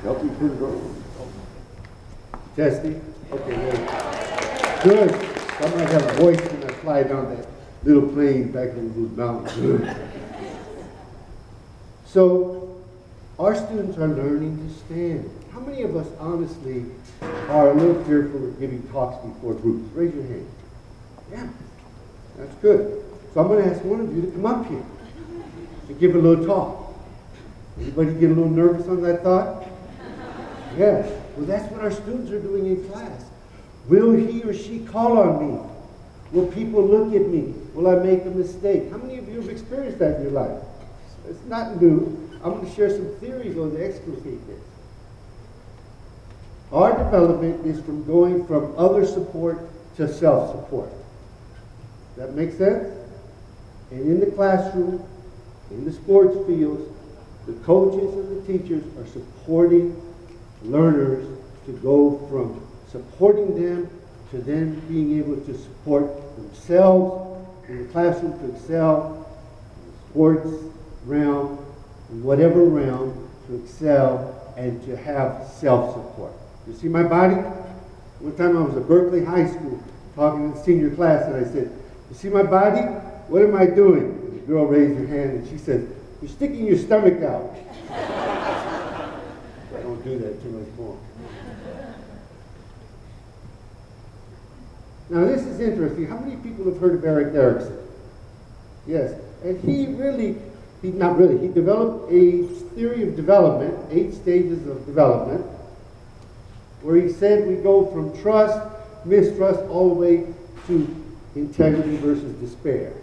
Help me put it on. Testing? Okay, good. I might have a voice when I fly down that little plane back in those mountains. So, our students are learning to stand. How many of us, honestly, are a little fearful of giving talks before groups? Raise your hand. Yeah, that's good. So I'm going to ask one of you to come up here and give a little talk. Anybody get a little nervous on that thought? Yes. Well, that's what our students are doing in class. Will he or she call on me? Will people look at me? Will I make a mistake? How many of you have experienced that in your life? It's not new. I'm going to share some theories on to explicate this. Our development is from going from other support to self-support. That makes sense? And in the classroom, in the sports fields, the coaches and the teachers are supporting learners to go from supporting them to then being able to support themselves in the classroom to excel in the sports realm, in whatever realm, to excel and to have self-support. You see my body? One time I was at Berkeley High School talking to the senior class and I said, you see my body? What am I doing? And the girl raised her hand and she said, you're sticking your stomach out. I don't do that too much more. Now this is interesting. How many people have heard of Erik Erikson? Yes. And he developed a theory of development, 8 stages of development, where he said we go from trust, mistrust, all the way to integrity versus despair.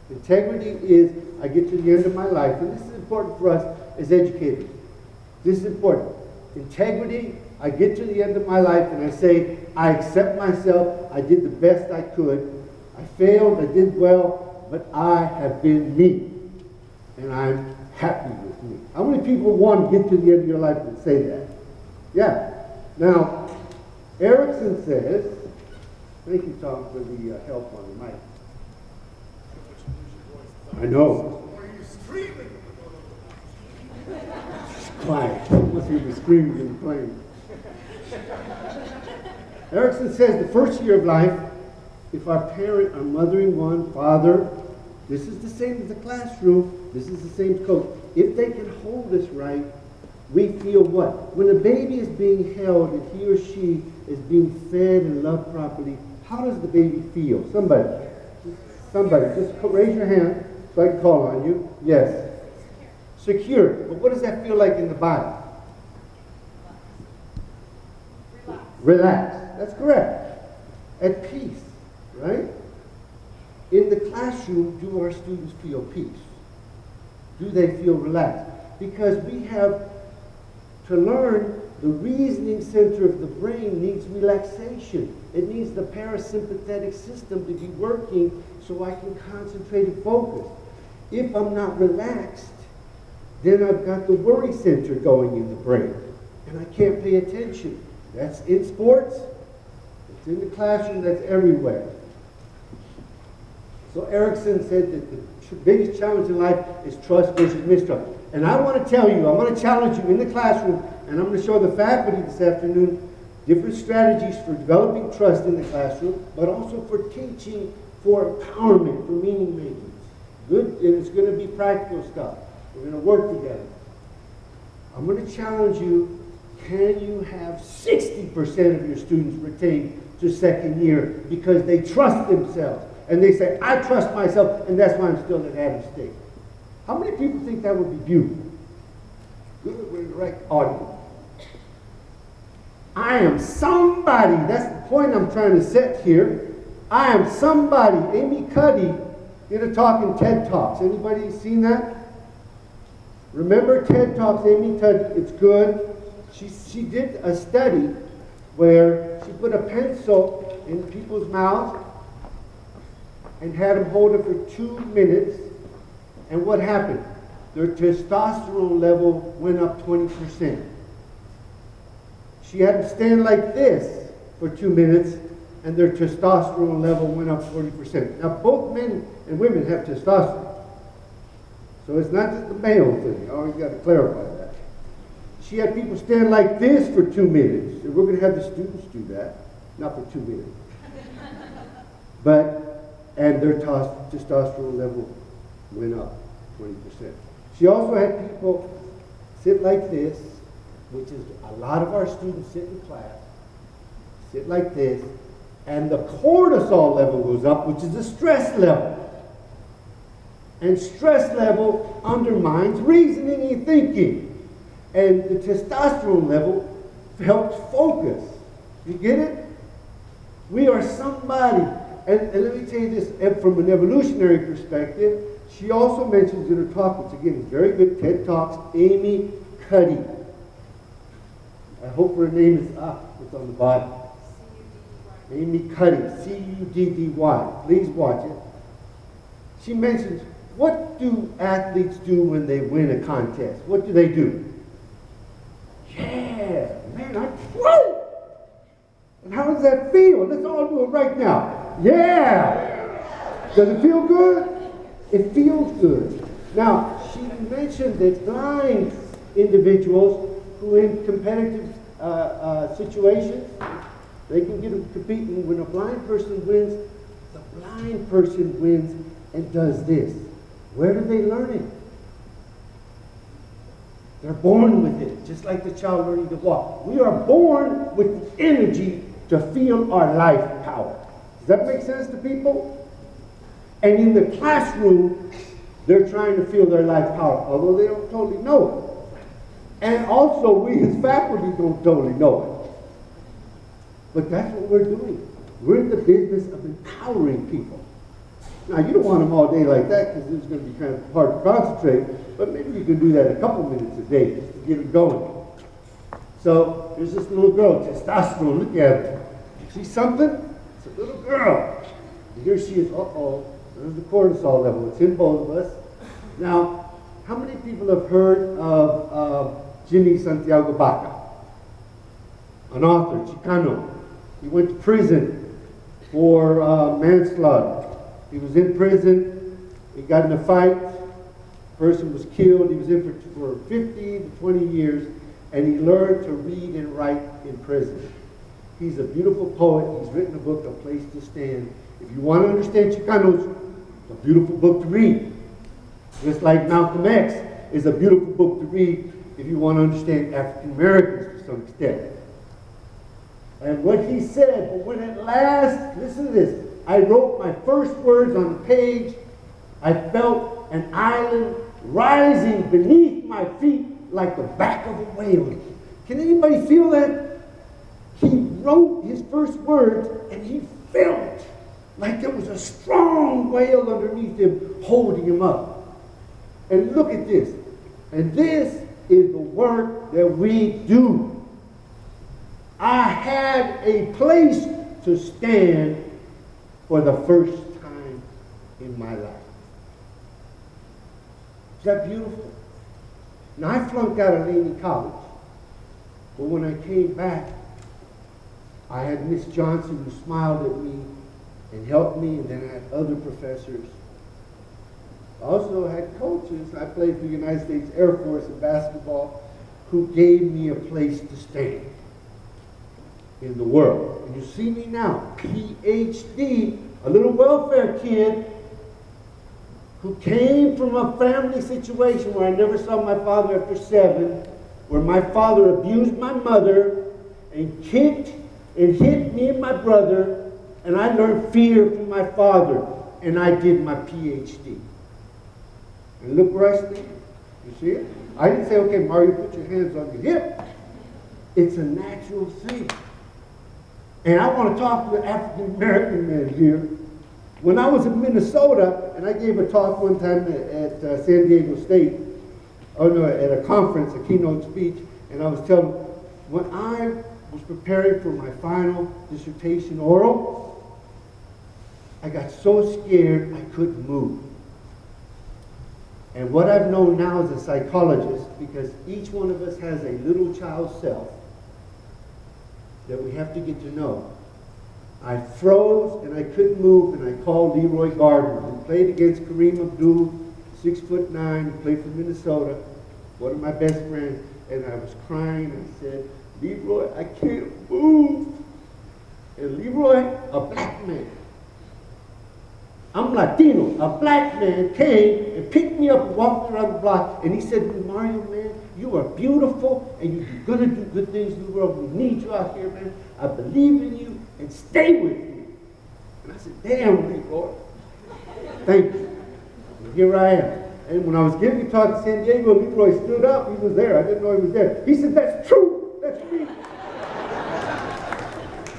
Integrity is, I get to the end of my life, and this is important for us as educators. This is important. Integrity, I get to the end of my life and I say, I accept myself, I did the best I could, I failed, I did well, but I have been me, and I'm happy with me. How many people want to get to the end of your life and say that? Yeah. Now, Erikson says, thank you, Tom, for the help on the mic. I know. Quiet. Must be screaming in the plane. Erikson says the first year of life, if our parent, our mothering one, father, this is the same as the classroom, this is the same as coach. If they can hold us right, we feel what? When a baby is being held and he or she is being fed and loved properly, how does the baby feel? Somebody, just raise your hand so I can call on you. Yes. Secure. But what does that feel like in the body? Relaxed. That's correct. at peace, right? In the classroom, do our students feel peace? Do they feel relaxed? Because we have to learn the reasoning center of the brain needs relaxation. It needs the parasympathetic system to be working so I can concentrate and focus. If I'm not relaxed, then I've got the worry center going in the brain, and I can't pay attention. That's in sports, it's in the classroom, that's everywhere. So Erickson said that the biggest challenge in life is trust versus mistrust. And I want to tell you, I want to challenge you in the classroom, and I'm going to show the faculty this afternoon different strategies for developing trust in the classroom, but also for teaching, for empowerment, for meaning making. Good, and it's going to be practical stuff. We're going to work together. I'm going to challenge you, can you have 60% of your students retain to second year because they trust themselves? And they say, I trust myself, and that's why I'm still at Adams State. How many people think that would be beautiful? Good, we're in the right audience. I am somebody. That's the point I'm trying to set here. I am somebody. Amy Cuddy did a talk in TED Talks. Anybody seen that? Remember TED Talks, Amy Cuddy? It's good. She did a study where she put a pencil in people's mouths and had them hold it for 2 minutes. And what happened? Their testosterone level went up 20%. She had them stand like this for 2 minutes, and their testosterone level went up 40%. Now, both men and women have testosterone. So it's not just the male thing. You always got to clarify that. She had people stand like this for 2 minutes. And we're going to have the students do that. Not for 2 minutes. And their testosterone level went up 20%. She also had people sit like this, which is a lot of our students sit in class, sit like this, and the cortisol level goes up, which is the stress level. And stress level undermines reasoning and thinking. And the testosterone level helps focus. You get it? We are somebody. And let me tell you this, from an evolutionary perspective, she also mentions in her talk, which again is very good, TED Talks, Amy Cuddy. I hope her name is up. It's on the bottom. Amy Cuddy, C-U-D-D-Y. Please watch it. She mentions, what do athletes do when they win a contest? What do they do? Yeah, man, woo! And how does that feel? Let's all do it right now. Yeah! Does it feel good? It feels good. Now, she mentioned that blind individuals who in competitive situations, they can get competing. When a blind person wins, the blind person wins and does this. Where do they learn it? They're born with it, just like the child learning to walk. We are born with the energy to feel our life power. Does that make sense to people? And in the classroom, they're trying to feel their life power, although they don't totally know it. And also, we as faculty don't totally know it. But that's what we're doing. We're in the business of empowering people. Now, you don't want them all day like that because it's going to be kind of hard to concentrate, but maybe you can do that a couple minutes a day just to get them going. So, there's this little girl, testosterone, look at her. See something? It's a little girl. And here she is, there's the cortisol level. It's in both of us. Now, how many people have heard of Jimmy Santiago Baca? An author, Chicano. He went to prison for manslaughter. He was in prison. He got in a fight. Person was killed. He was in for 15 to 20 years, and he learned to read and write in prison. He's a beautiful poet. He's written a book, A Place to Stand. If you want to understand Chicanos, it's a beautiful book to read. Just like Malcolm X is a beautiful book to read if you want to understand African Americans to some extent. And what he said, but when at last, listen to this, I wrote my first words on the page, I felt an island rising beneath my feet like the back of a whale. Can anybody feel that? He wrote his first words and he felt like there was a strong whale underneath him holding him up. And look at this. And this is the work that we do. I had a place to stand for the first time in my life. Is that beautiful? Now, I flunked out of Laney College, but when I came back, I had Miss Johnson who smiled at me and helped me, and then I had other professors. I also had coaches. I played for the United States Air Force in basketball who gave me a place to stand in the world. And you see me now, PhD, a little welfare kid who came from a family situation where I never saw my father after 7, where my father abused my mother and kicked and hit me and my brother, and I learned fear from my father, and I did my PhD. And look where I stand. You see it? I didn't say, okay, Mario, put your hands on your hip. It's a natural thing. And I want to talk to the African American man here. When I was in Minnesota, and I gave a talk one time at San Diego State, at a conference, a keynote speech, and I was telling them, when I was preparing for my final dissertation oral, I got so scared I couldn't move. And what I've known now as a psychologist, because each one of us has a little child self that we have to get to know. I froze and I couldn't move, and I called Leroy Gardner, who played against Kareem Abdul, 6'9", who played for Minnesota, one of my best friends, and I was crying. I said, Leroy, I can't move. And Leroy, a black man, I'm Latino, a black man came and picked me up and walked around the block, and he said, Mario, man, you are beautiful, and you're going to do good things in the world. We need you out here, man. I believe in you, and stay with me. And I said, damn, Leroy. Thank you. And here I am. And when I was giving a talk to San Diego, Leroy stood up. He was there. I didn't know he was there. He said, that's true. That's me.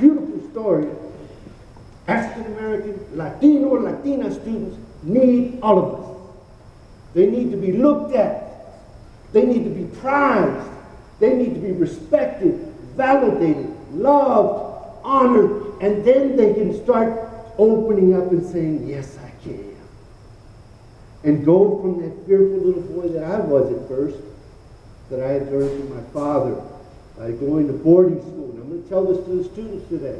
Beautiful story. African American, Latino, and Latina students need all of us. They need to be looked at. They need to be prized. They need to be respected, validated, loved, honored, and then they can start opening up and saying, yes, I can. And go from that fearful little boy that I was at first, that I had learned from my father, by going to boarding school. And I'm going to tell this to the students today.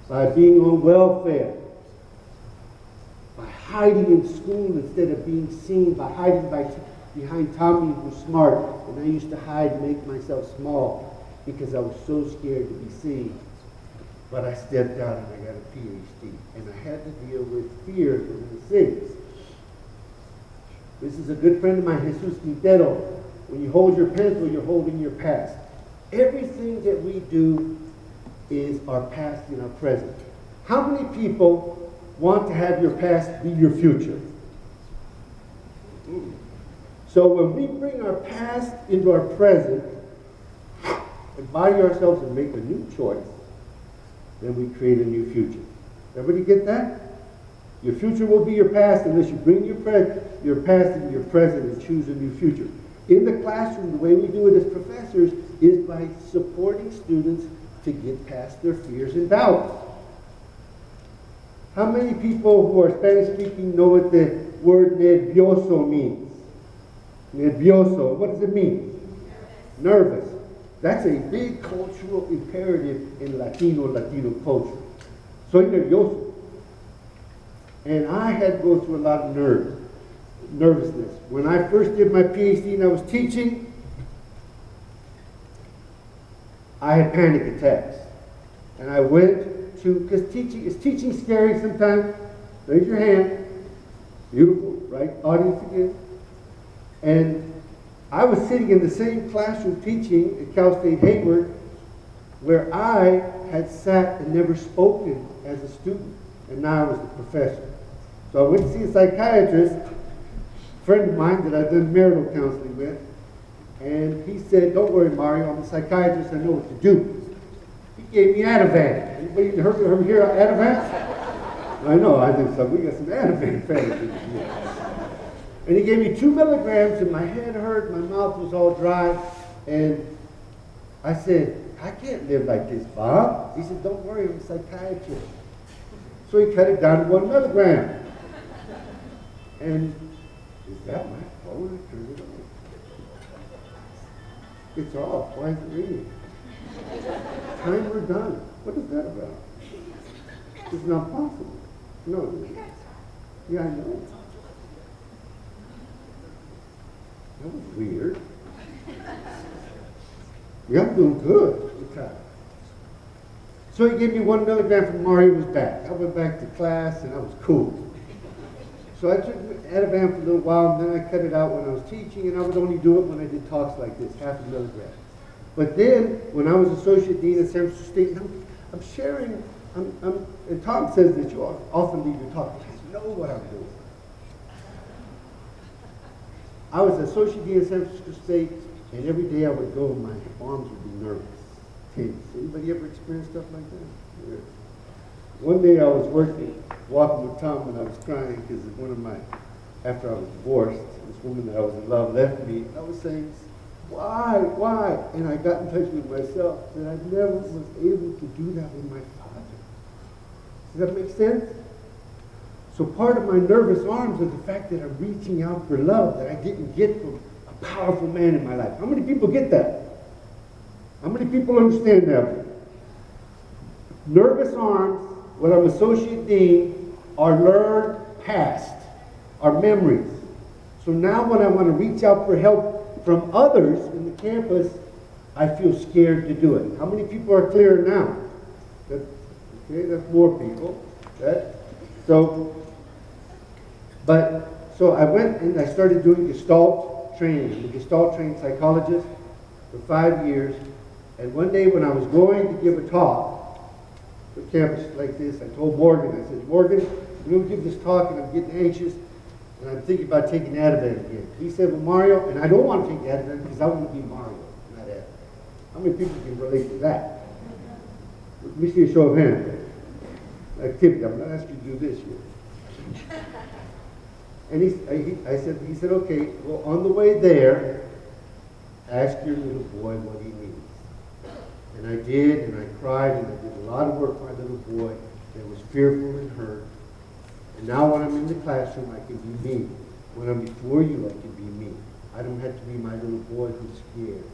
By being on welfare, by hiding in school instead of being seen, by hiding behind Tommy who was smart, and I used to hide and make myself small because I was so scared to be seen. But I stepped out and I got a PhD, and I had to deal with fear and the things. This is a good friend of mine, Jesus Quintero. When you hold your pencil, you're holding your past. Everything that we do is our past and our present. How many people want to have your past be your future? So when we bring our past into our present, embody ourselves and make a new choice, then we create a new future. Everybody get that? Your future will be your past unless you bring your past into your present and choose a new future. In the classroom, the way we do it as professors is by supporting students to get past their fears and doubts. How many people who are Spanish speaking know what the word nervioso means? Nervioso, what does it mean? Nervous. That's a big cultural imperative in Latino culture. Soy nervioso. And I had to go through a lot of nervousness. When I first did my PhD and I was teaching, I had panic attacks. And I went to, because is teaching scary sometimes? Raise your hand. Beautiful, right? Audience again. And I was sitting in the same classroom teaching at Cal State Hayward where I had sat and never spoken as a student. And now I was a professor. So I went to see a psychiatrist, a friend of mine that I've done marital counseling with. And he said, don't worry, Mario, I'm a psychiatrist, I know what to do. He gave me Ativan. Anybody heard here of Ativan? I know, I think so. We got some Ativan fans in here. And he gave me 2 milligrams, and my head hurt, my mouth was all dry, and I said, I can't live like this, Bob. He said, don't worry, I'm a psychiatrist. So he cut it down to 1 milligram. And is that my phone? I turned it on. It's off. Why is it ringing? Time we're done. What is that about? It's not possible. No. Yeah, I know. That was weird. Yeah, I'm doing good. Okay. So he gave me 1 milligram from Mario was back. I went back to class and I was cool. So I took Ativan for a little while, and then I cut it out when I was teaching, and I would only do it when I did talks like this, 0.5 milligram. But then, when I was associate dean at San Francisco State, I'm sharing, and Tom says that you often leave your talk. I know what I'm doing. I was associate dean at San Francisco State, and every day I would go, and my arms would be nervous, tense. Anybody ever experienced stuff like that? Yeah. One day I was walking with Tom, and I was crying because after I was divorced, this woman that I was in love left me. I was saying, why? And I got in touch with myself that I never was able to do that with my father. Does that make sense? So part of my nervous arms is the fact that I'm reaching out for love that I didn't get from a powerful man in my life. How many people get that? How many people understand that? Nervous arms, when I'm associate dean, are learned past, are memories. So now when I want to reach out for help from others in the campus, I feel scared to do it. How many people are clear now? Okay, that's more people. So I went and I started doing Gestalt training. I'm a Gestalt trained psychologist for 5 years. And one day when I was going to give a talk to campus like this, I told Morgan, I said, Morgan, I'm going to give this talk and I'm getting anxious and I'm thinking about taking Ativan again. He said, well, Mario, and I don't want to take Ativan because I want to be Mario, not Ativan. How many people can relate to that? Let me see a show of hands. Activity, I'm going to ask you to do this here. And he said, okay, well, on the way there, ask your little boy what he needs. And I did, and I cried, and I did a lot of work for my little boy that was fearful and hurt. And now when I'm in the classroom, I can be me. When I'm before you, I can be me. I don't have to be my little boy who's scared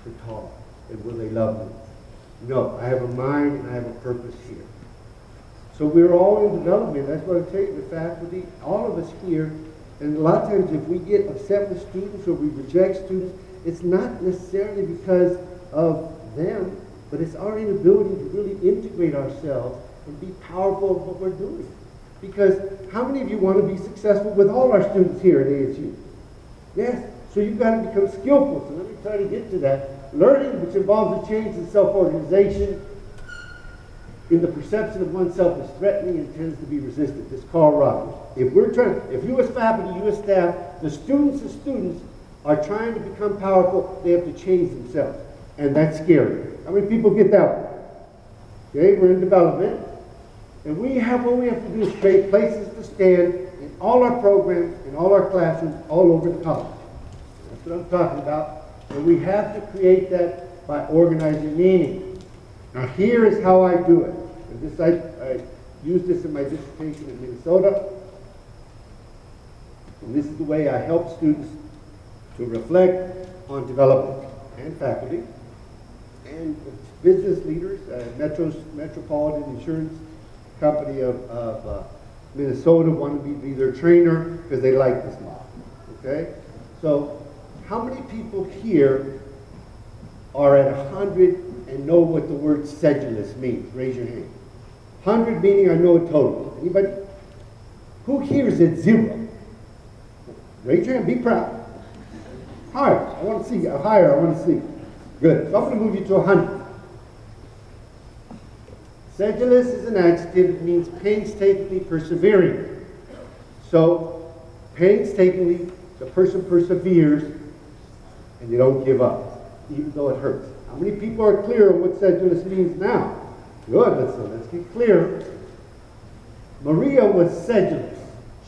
to talk. And will they love me? No, I have a mind and I have a purpose here. So we're all in development. That's what I tell you, the faculty, all of us here. And a lot of times if we get upset with students or we reject students, it's not necessarily because of them, but it's our inability to really integrate ourselves and be powerful of what we're doing. Because how many of you want to be successful with all our students here at ASU? Yes. So you've got to become skillful. So let me try to get to that. Learning, which involves a change in self-organization, in the perception of oneself is threatening and tends to be resistant. This is Carl Rogers. If you as faculty, you as staff, the students as students are trying to become powerful, they have to change themselves. And that's scary. How many people get that one? Okay, we're in development. And what we have to do is create places to stand in all our programs, in all our classrooms, all over the college. That's what I'm talking about. And we have to create that by organizing meaning. Now here is how I do it. And I used this in my dissertation in Minnesota. And this is the way I help students to reflect on development and faculty and business leaders. Metropolitan Insurance Company of Minnesota wanted me to be their trainer because they like this model. Okay? So how many people here are at 100 and know what the word sedulous means? Raise your hand. 100 meaning I know it totally. Anybody? Who here is at 0? Raise your hand, be proud. Higher, I want to see. Higher, I want to see. Good. So I'm going to move you to 100. Sedulous is an adjective. It means painstakingly persevering. So, painstakingly, the person perseveres and they don't give up, even though it hurts. How many people are clear on what sedulous means now? Good, let's get clear. Maria was sedulous.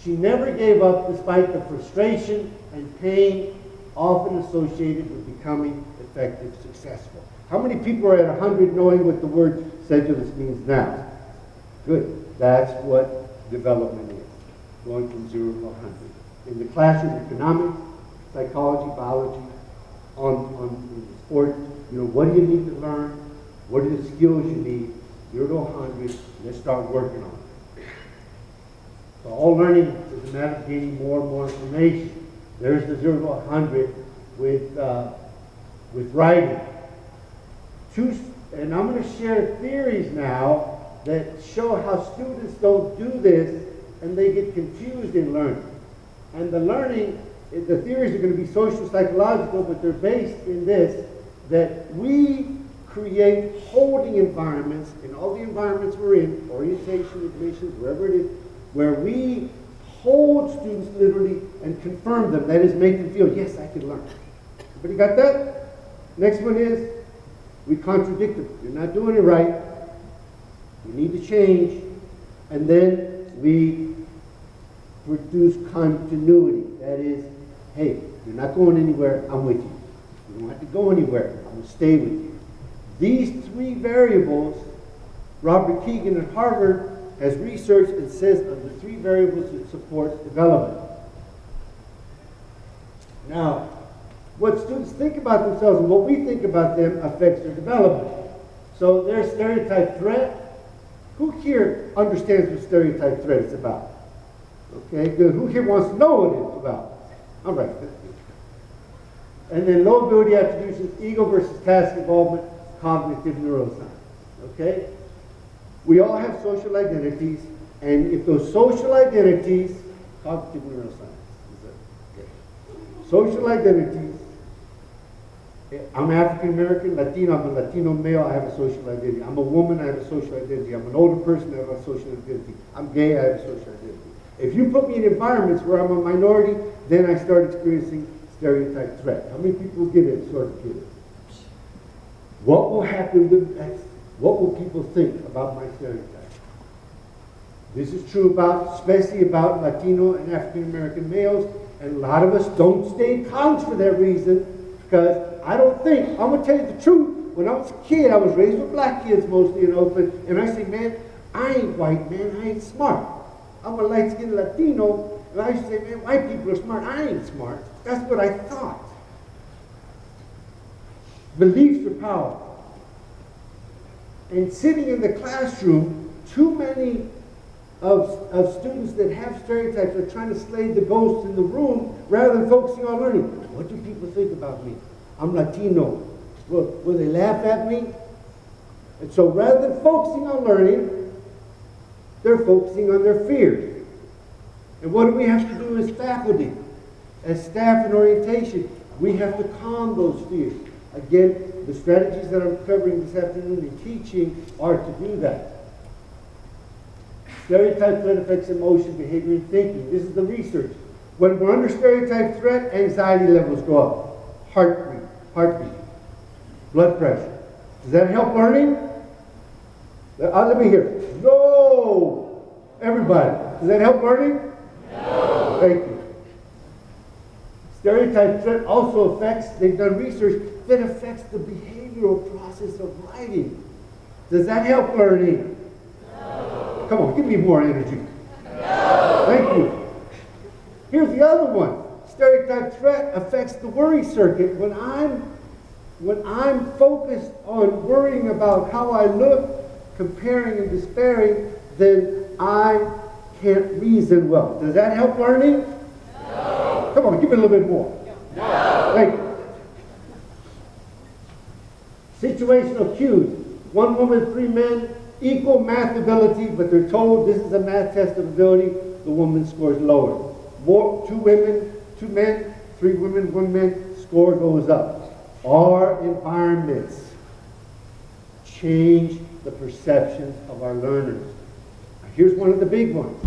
She never gave up despite the frustration and pain often associated with becoming effective, successful. How many people are at 100 knowing what the word sedulous means now? Good. That's what development is, going from 0 to 100. In the classroom, economics, psychology, biology, on the sport, you know, what do you need to learn? What are the skills you need? 0 to 100, let's start working on it. So all learning is a matter of gaining more and more information. There's the 0 to 100 with writing. And I'm going to share theories now that show how students don't do this and they get confused in learning. And the theories are going to be social psychological, but they're based in this, that we create holding environments in all the environments we're in, orientation, admissions, wherever it is, where we hold students literally and confirm them. That is, make them feel, yes, I can learn. Everybody got that? Next one is, we contradict them. You're not doing it right. You need to change. And then we produce continuity. That is, hey, you're not going anywhere, I'm with you. You don't have to go anywhere, I'm going to stay with you. These three variables, Robert Keegan at Harvard has researched and says are the three variables that support development. Now, what students think about themselves and what we think about them affects their development. So their stereotype threat. Who here understands what stereotype threat is about? Okay, good. Who here wants to know what it's about? All right. And then low ability attributions, ego versus task involvement, cognitive neuroscience. Okay? We all have social identities, and if those social identities, cognitive neuroscience, social identities, I'm African American, Latino, I'm a Latino male, I have a social identity. I'm a woman, I have a social identity. I'm an older person, I have a social identity. I'm gay, I have a social identity. If you put me in environments where I'm a minority, then I start experiencing stereotype threat. How many people get it, sort of get it? What will happen with that? What will people think about my stereotype? This is true especially about Latino and African American males, and a lot of us don't stay in college for that reason, because I don't think, I'm going to tell you the truth, when I was a kid, I was raised with black kids mostly in Oakland, and I say, man, I ain't white, man, I ain't smart. I'm a light-skinned Latino, and I used to say, man, white people are smart, I ain't smart. That's what I thought. Beliefs are powerful. And sitting in the classroom, too many of students that have stereotypes are trying to slay the ghosts in the room rather than focusing on learning. What do people think about me? I'm Latino. Will they laugh at me? And so rather than focusing on learning, they're focusing on their fears. And what do we have to do as faculty, as staff in orientation? We have to calm those fears. Again, the strategies that I'm covering this afternoon in teaching are to do that. Stereotype threat affects emotion, behavior, and thinking. This is the research. When we're under stereotype threat, anxiety levels go up. Heartbeat, blood pressure. Does that help learning? Let me hear. No! Everybody. Does that help learning? No. Thank you. Stereotype threat also affects, they've done research, that affects the behavioral process of writing. Does that help learning? No. Come on, give me more energy. No. Thank you. Here's the other one. Stereotype threat affects the worry circuit. When I'm focused on worrying about how I look, comparing and despairing, then I can't reason well. Does that help learning? No. Come on, give me a little bit more. No. Thank you. Situational cues. One woman, 3 men, equal math ability, but they're told this is a math test of ability, the woman scores lower. 2 women, 2 men, 3 women, 1 man, score goes up. Our environments change the perceptions of our learners. Here's one of the big ones.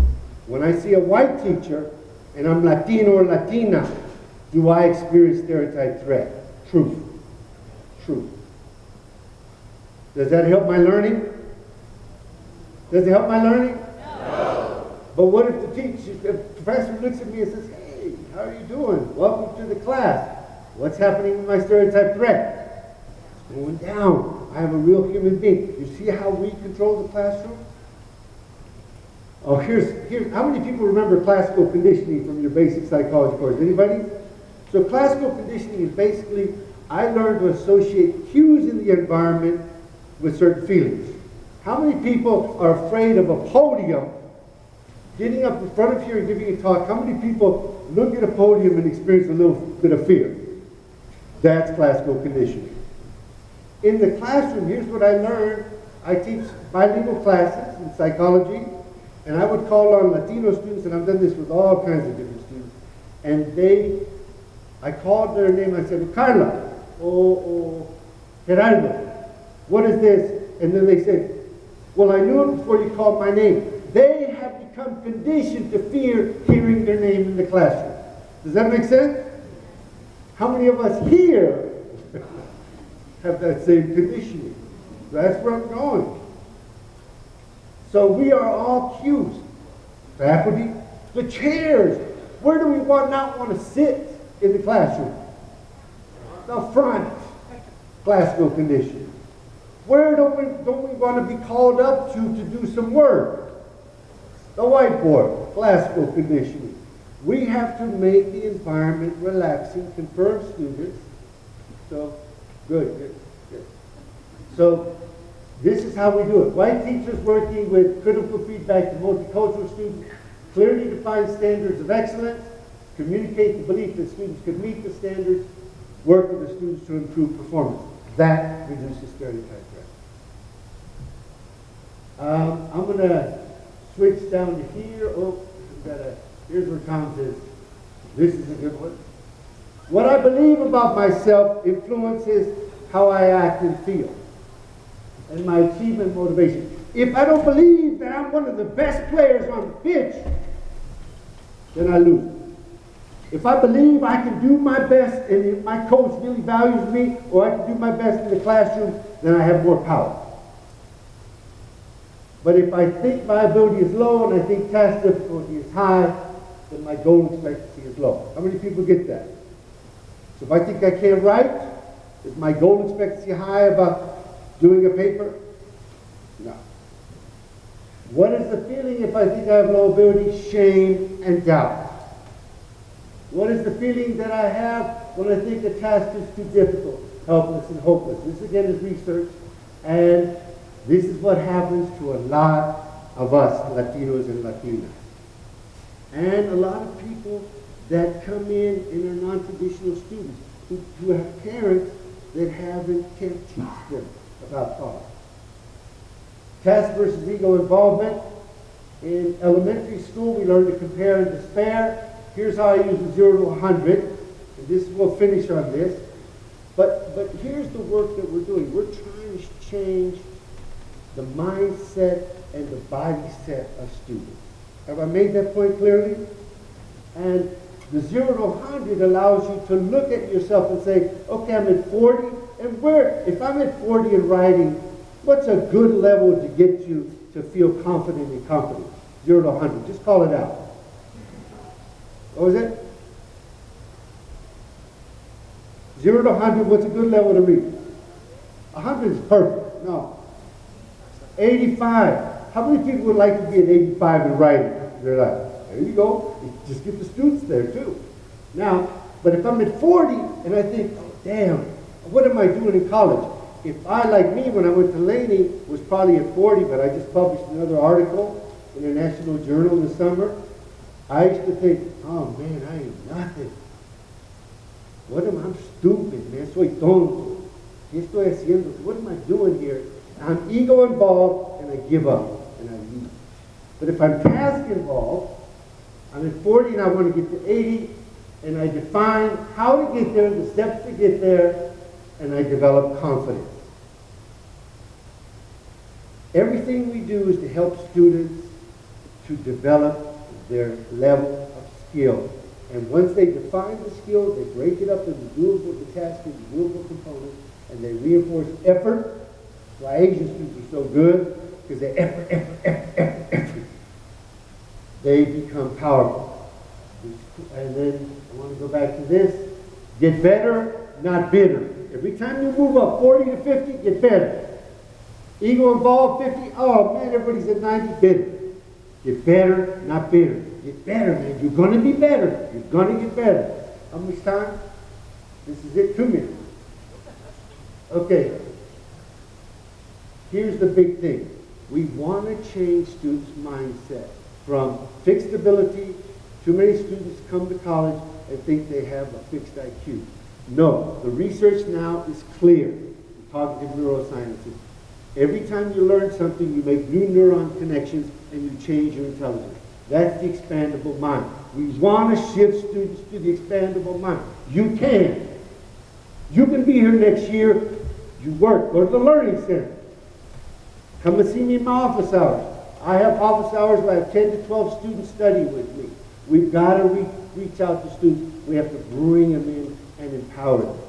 When I see a white teacher and I'm Latino or Latina, do I experience stereotype threat? Truth. Does that help my learning? Does it help my learning? No. But what if the professor looks at me and says, hey, how are you doing? Welcome to the class. What's happening with my stereotype threat? It's going down. I am a real human being. You see how we control the classroom? Oh, here's how many people remember classical conditioning from your basic psychology course? Anybody? So classical conditioning is basically, I learned to associate cues in the environment with certain feelings. How many people are afraid of a podium, getting up in front of here and giving a talk? How many people look at a podium and experience a little bit of fear? That's classical conditioning. In the classroom, here's what I learned. I teach bilingual classes in psychology, and I would call on Latino students, and I've done this with all kinds of different students, and I called their name, I said, Carla, or Gerardo, what is this? And then they said, well, I knew it before you called my name. They have become conditioned to fear hearing their name in the classroom. Does that make sense? How many of us here have that same conditioning? That's where I'm going. So we are all cues. Faculty, the chairs. Where do we not want to sit in the classroom? The front. Classical conditioning. Where don't we want to be called up to do some work? The whiteboard. Classical conditioning. We have to make the environment relaxing, confirm students. So, good. So, this is how we do it. White teachers working with critical feedback to multicultural students, clearly define standards of excellence, communicate the belief that students could meet the standards, work with the students to improve performance. That reduces stereotype threat. I'm going to switch down to here. Oh, here's where Tom says, this is a good one. What I believe about myself influences how I act and feel, and my achievement motivation. If I don't believe that I'm one of the best players on the pitch, then I lose. If I believe I can do my best and if my coach really values me, or I can do my best in the classroom, then I have more power. But if I think my ability is low and I think task difficulty is high, then my goal expectancy is low. How many people get that? So if I think I can't write, is my goal expectancy high about doing a paper? No. What is the feeling if I think I have low ability? Shame and doubt. What is the feeling that I have when I think a task is too difficult? Helpless and hopeless. This again is research, and this is what happens to a lot of us, Latinos and Latinas. And a lot of people that come in and are non-traditional students who have parents that can't teach them about thought. Task versus ego involvement. In elementary school, we learn to compare and despair. Here's how I use a 0 to 100. And this we'll finish on this. But here's the work that we're doing. We're trying to change the mindset and the body set of students. Have I made that point clearly? And the 0 to 100 allows you to look at yourself and say, okay, I'm at 40, and if I'm at 40 in writing, what's a good level to get you to feel confident and competent? 0 to 100, just call it out. What was it? 0 to 100, what's a good level to read? 100 is perfect, no. 85, how many people would like to be at 85 in writing? They're like, there you go, just get the students there too. Now, but if I'm at 40 and I think, oh, damn, what am I doing in college? If I, like me, when I went to Laney, was probably at 40, but I just published another article in a national journal in the summer, I used to think, oh man, I ain't nothing. I'm stupid, man, soy tonto. ¿Qué estoy haciendo? What am I doing here? I'm ego involved, and I give up, and I leave. But if I'm task involved, I'm at 40 and I want to get to 80, and I define how to get there, the steps to get there, and I develop confidence. Everything we do is to help students to develop their level of skill. And once they define the skill, they break it up into doable, the task into doable components, and they reinforce effort. Why Asian students are so good. because they effort. They become powerful. And then I want to go back to this. Get better, not bitter. Every time you move up 40 to 50, get better. Ego involved 50, oh man, everybody's at 90, bitter. Get better, not bitter. Get better, man. You're going to be better. You're going to get better. How much time? This is it, 2 minutes. Okay. Here's the big thing. We want to change students' mindset from fixed ability. Too many students come to college and think they have a fixed IQ. No, the research now is clear. I'm talking to neuroscientists. Every time you learn something, you make new neuron connections and you change your intelligence. That's the expandable mind. We want to shift students to the expandable mind. You can. You can be here next year. You work. Go to the Learning Center. Come and see me in my office hours. I have office hours where I have 10 to 12 students study with me. We've got to reach out to students. We have to bring them in and empower them.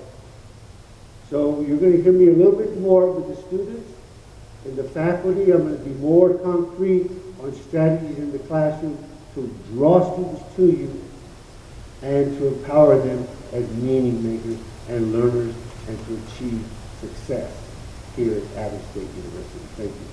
So you're going to hear me a little bit more with the students and the faculty. I'm going to be more concrete on strategies in the classroom to draw students to you and to empower them as meaning makers and learners and to achieve success here at Adams State University. Thank you.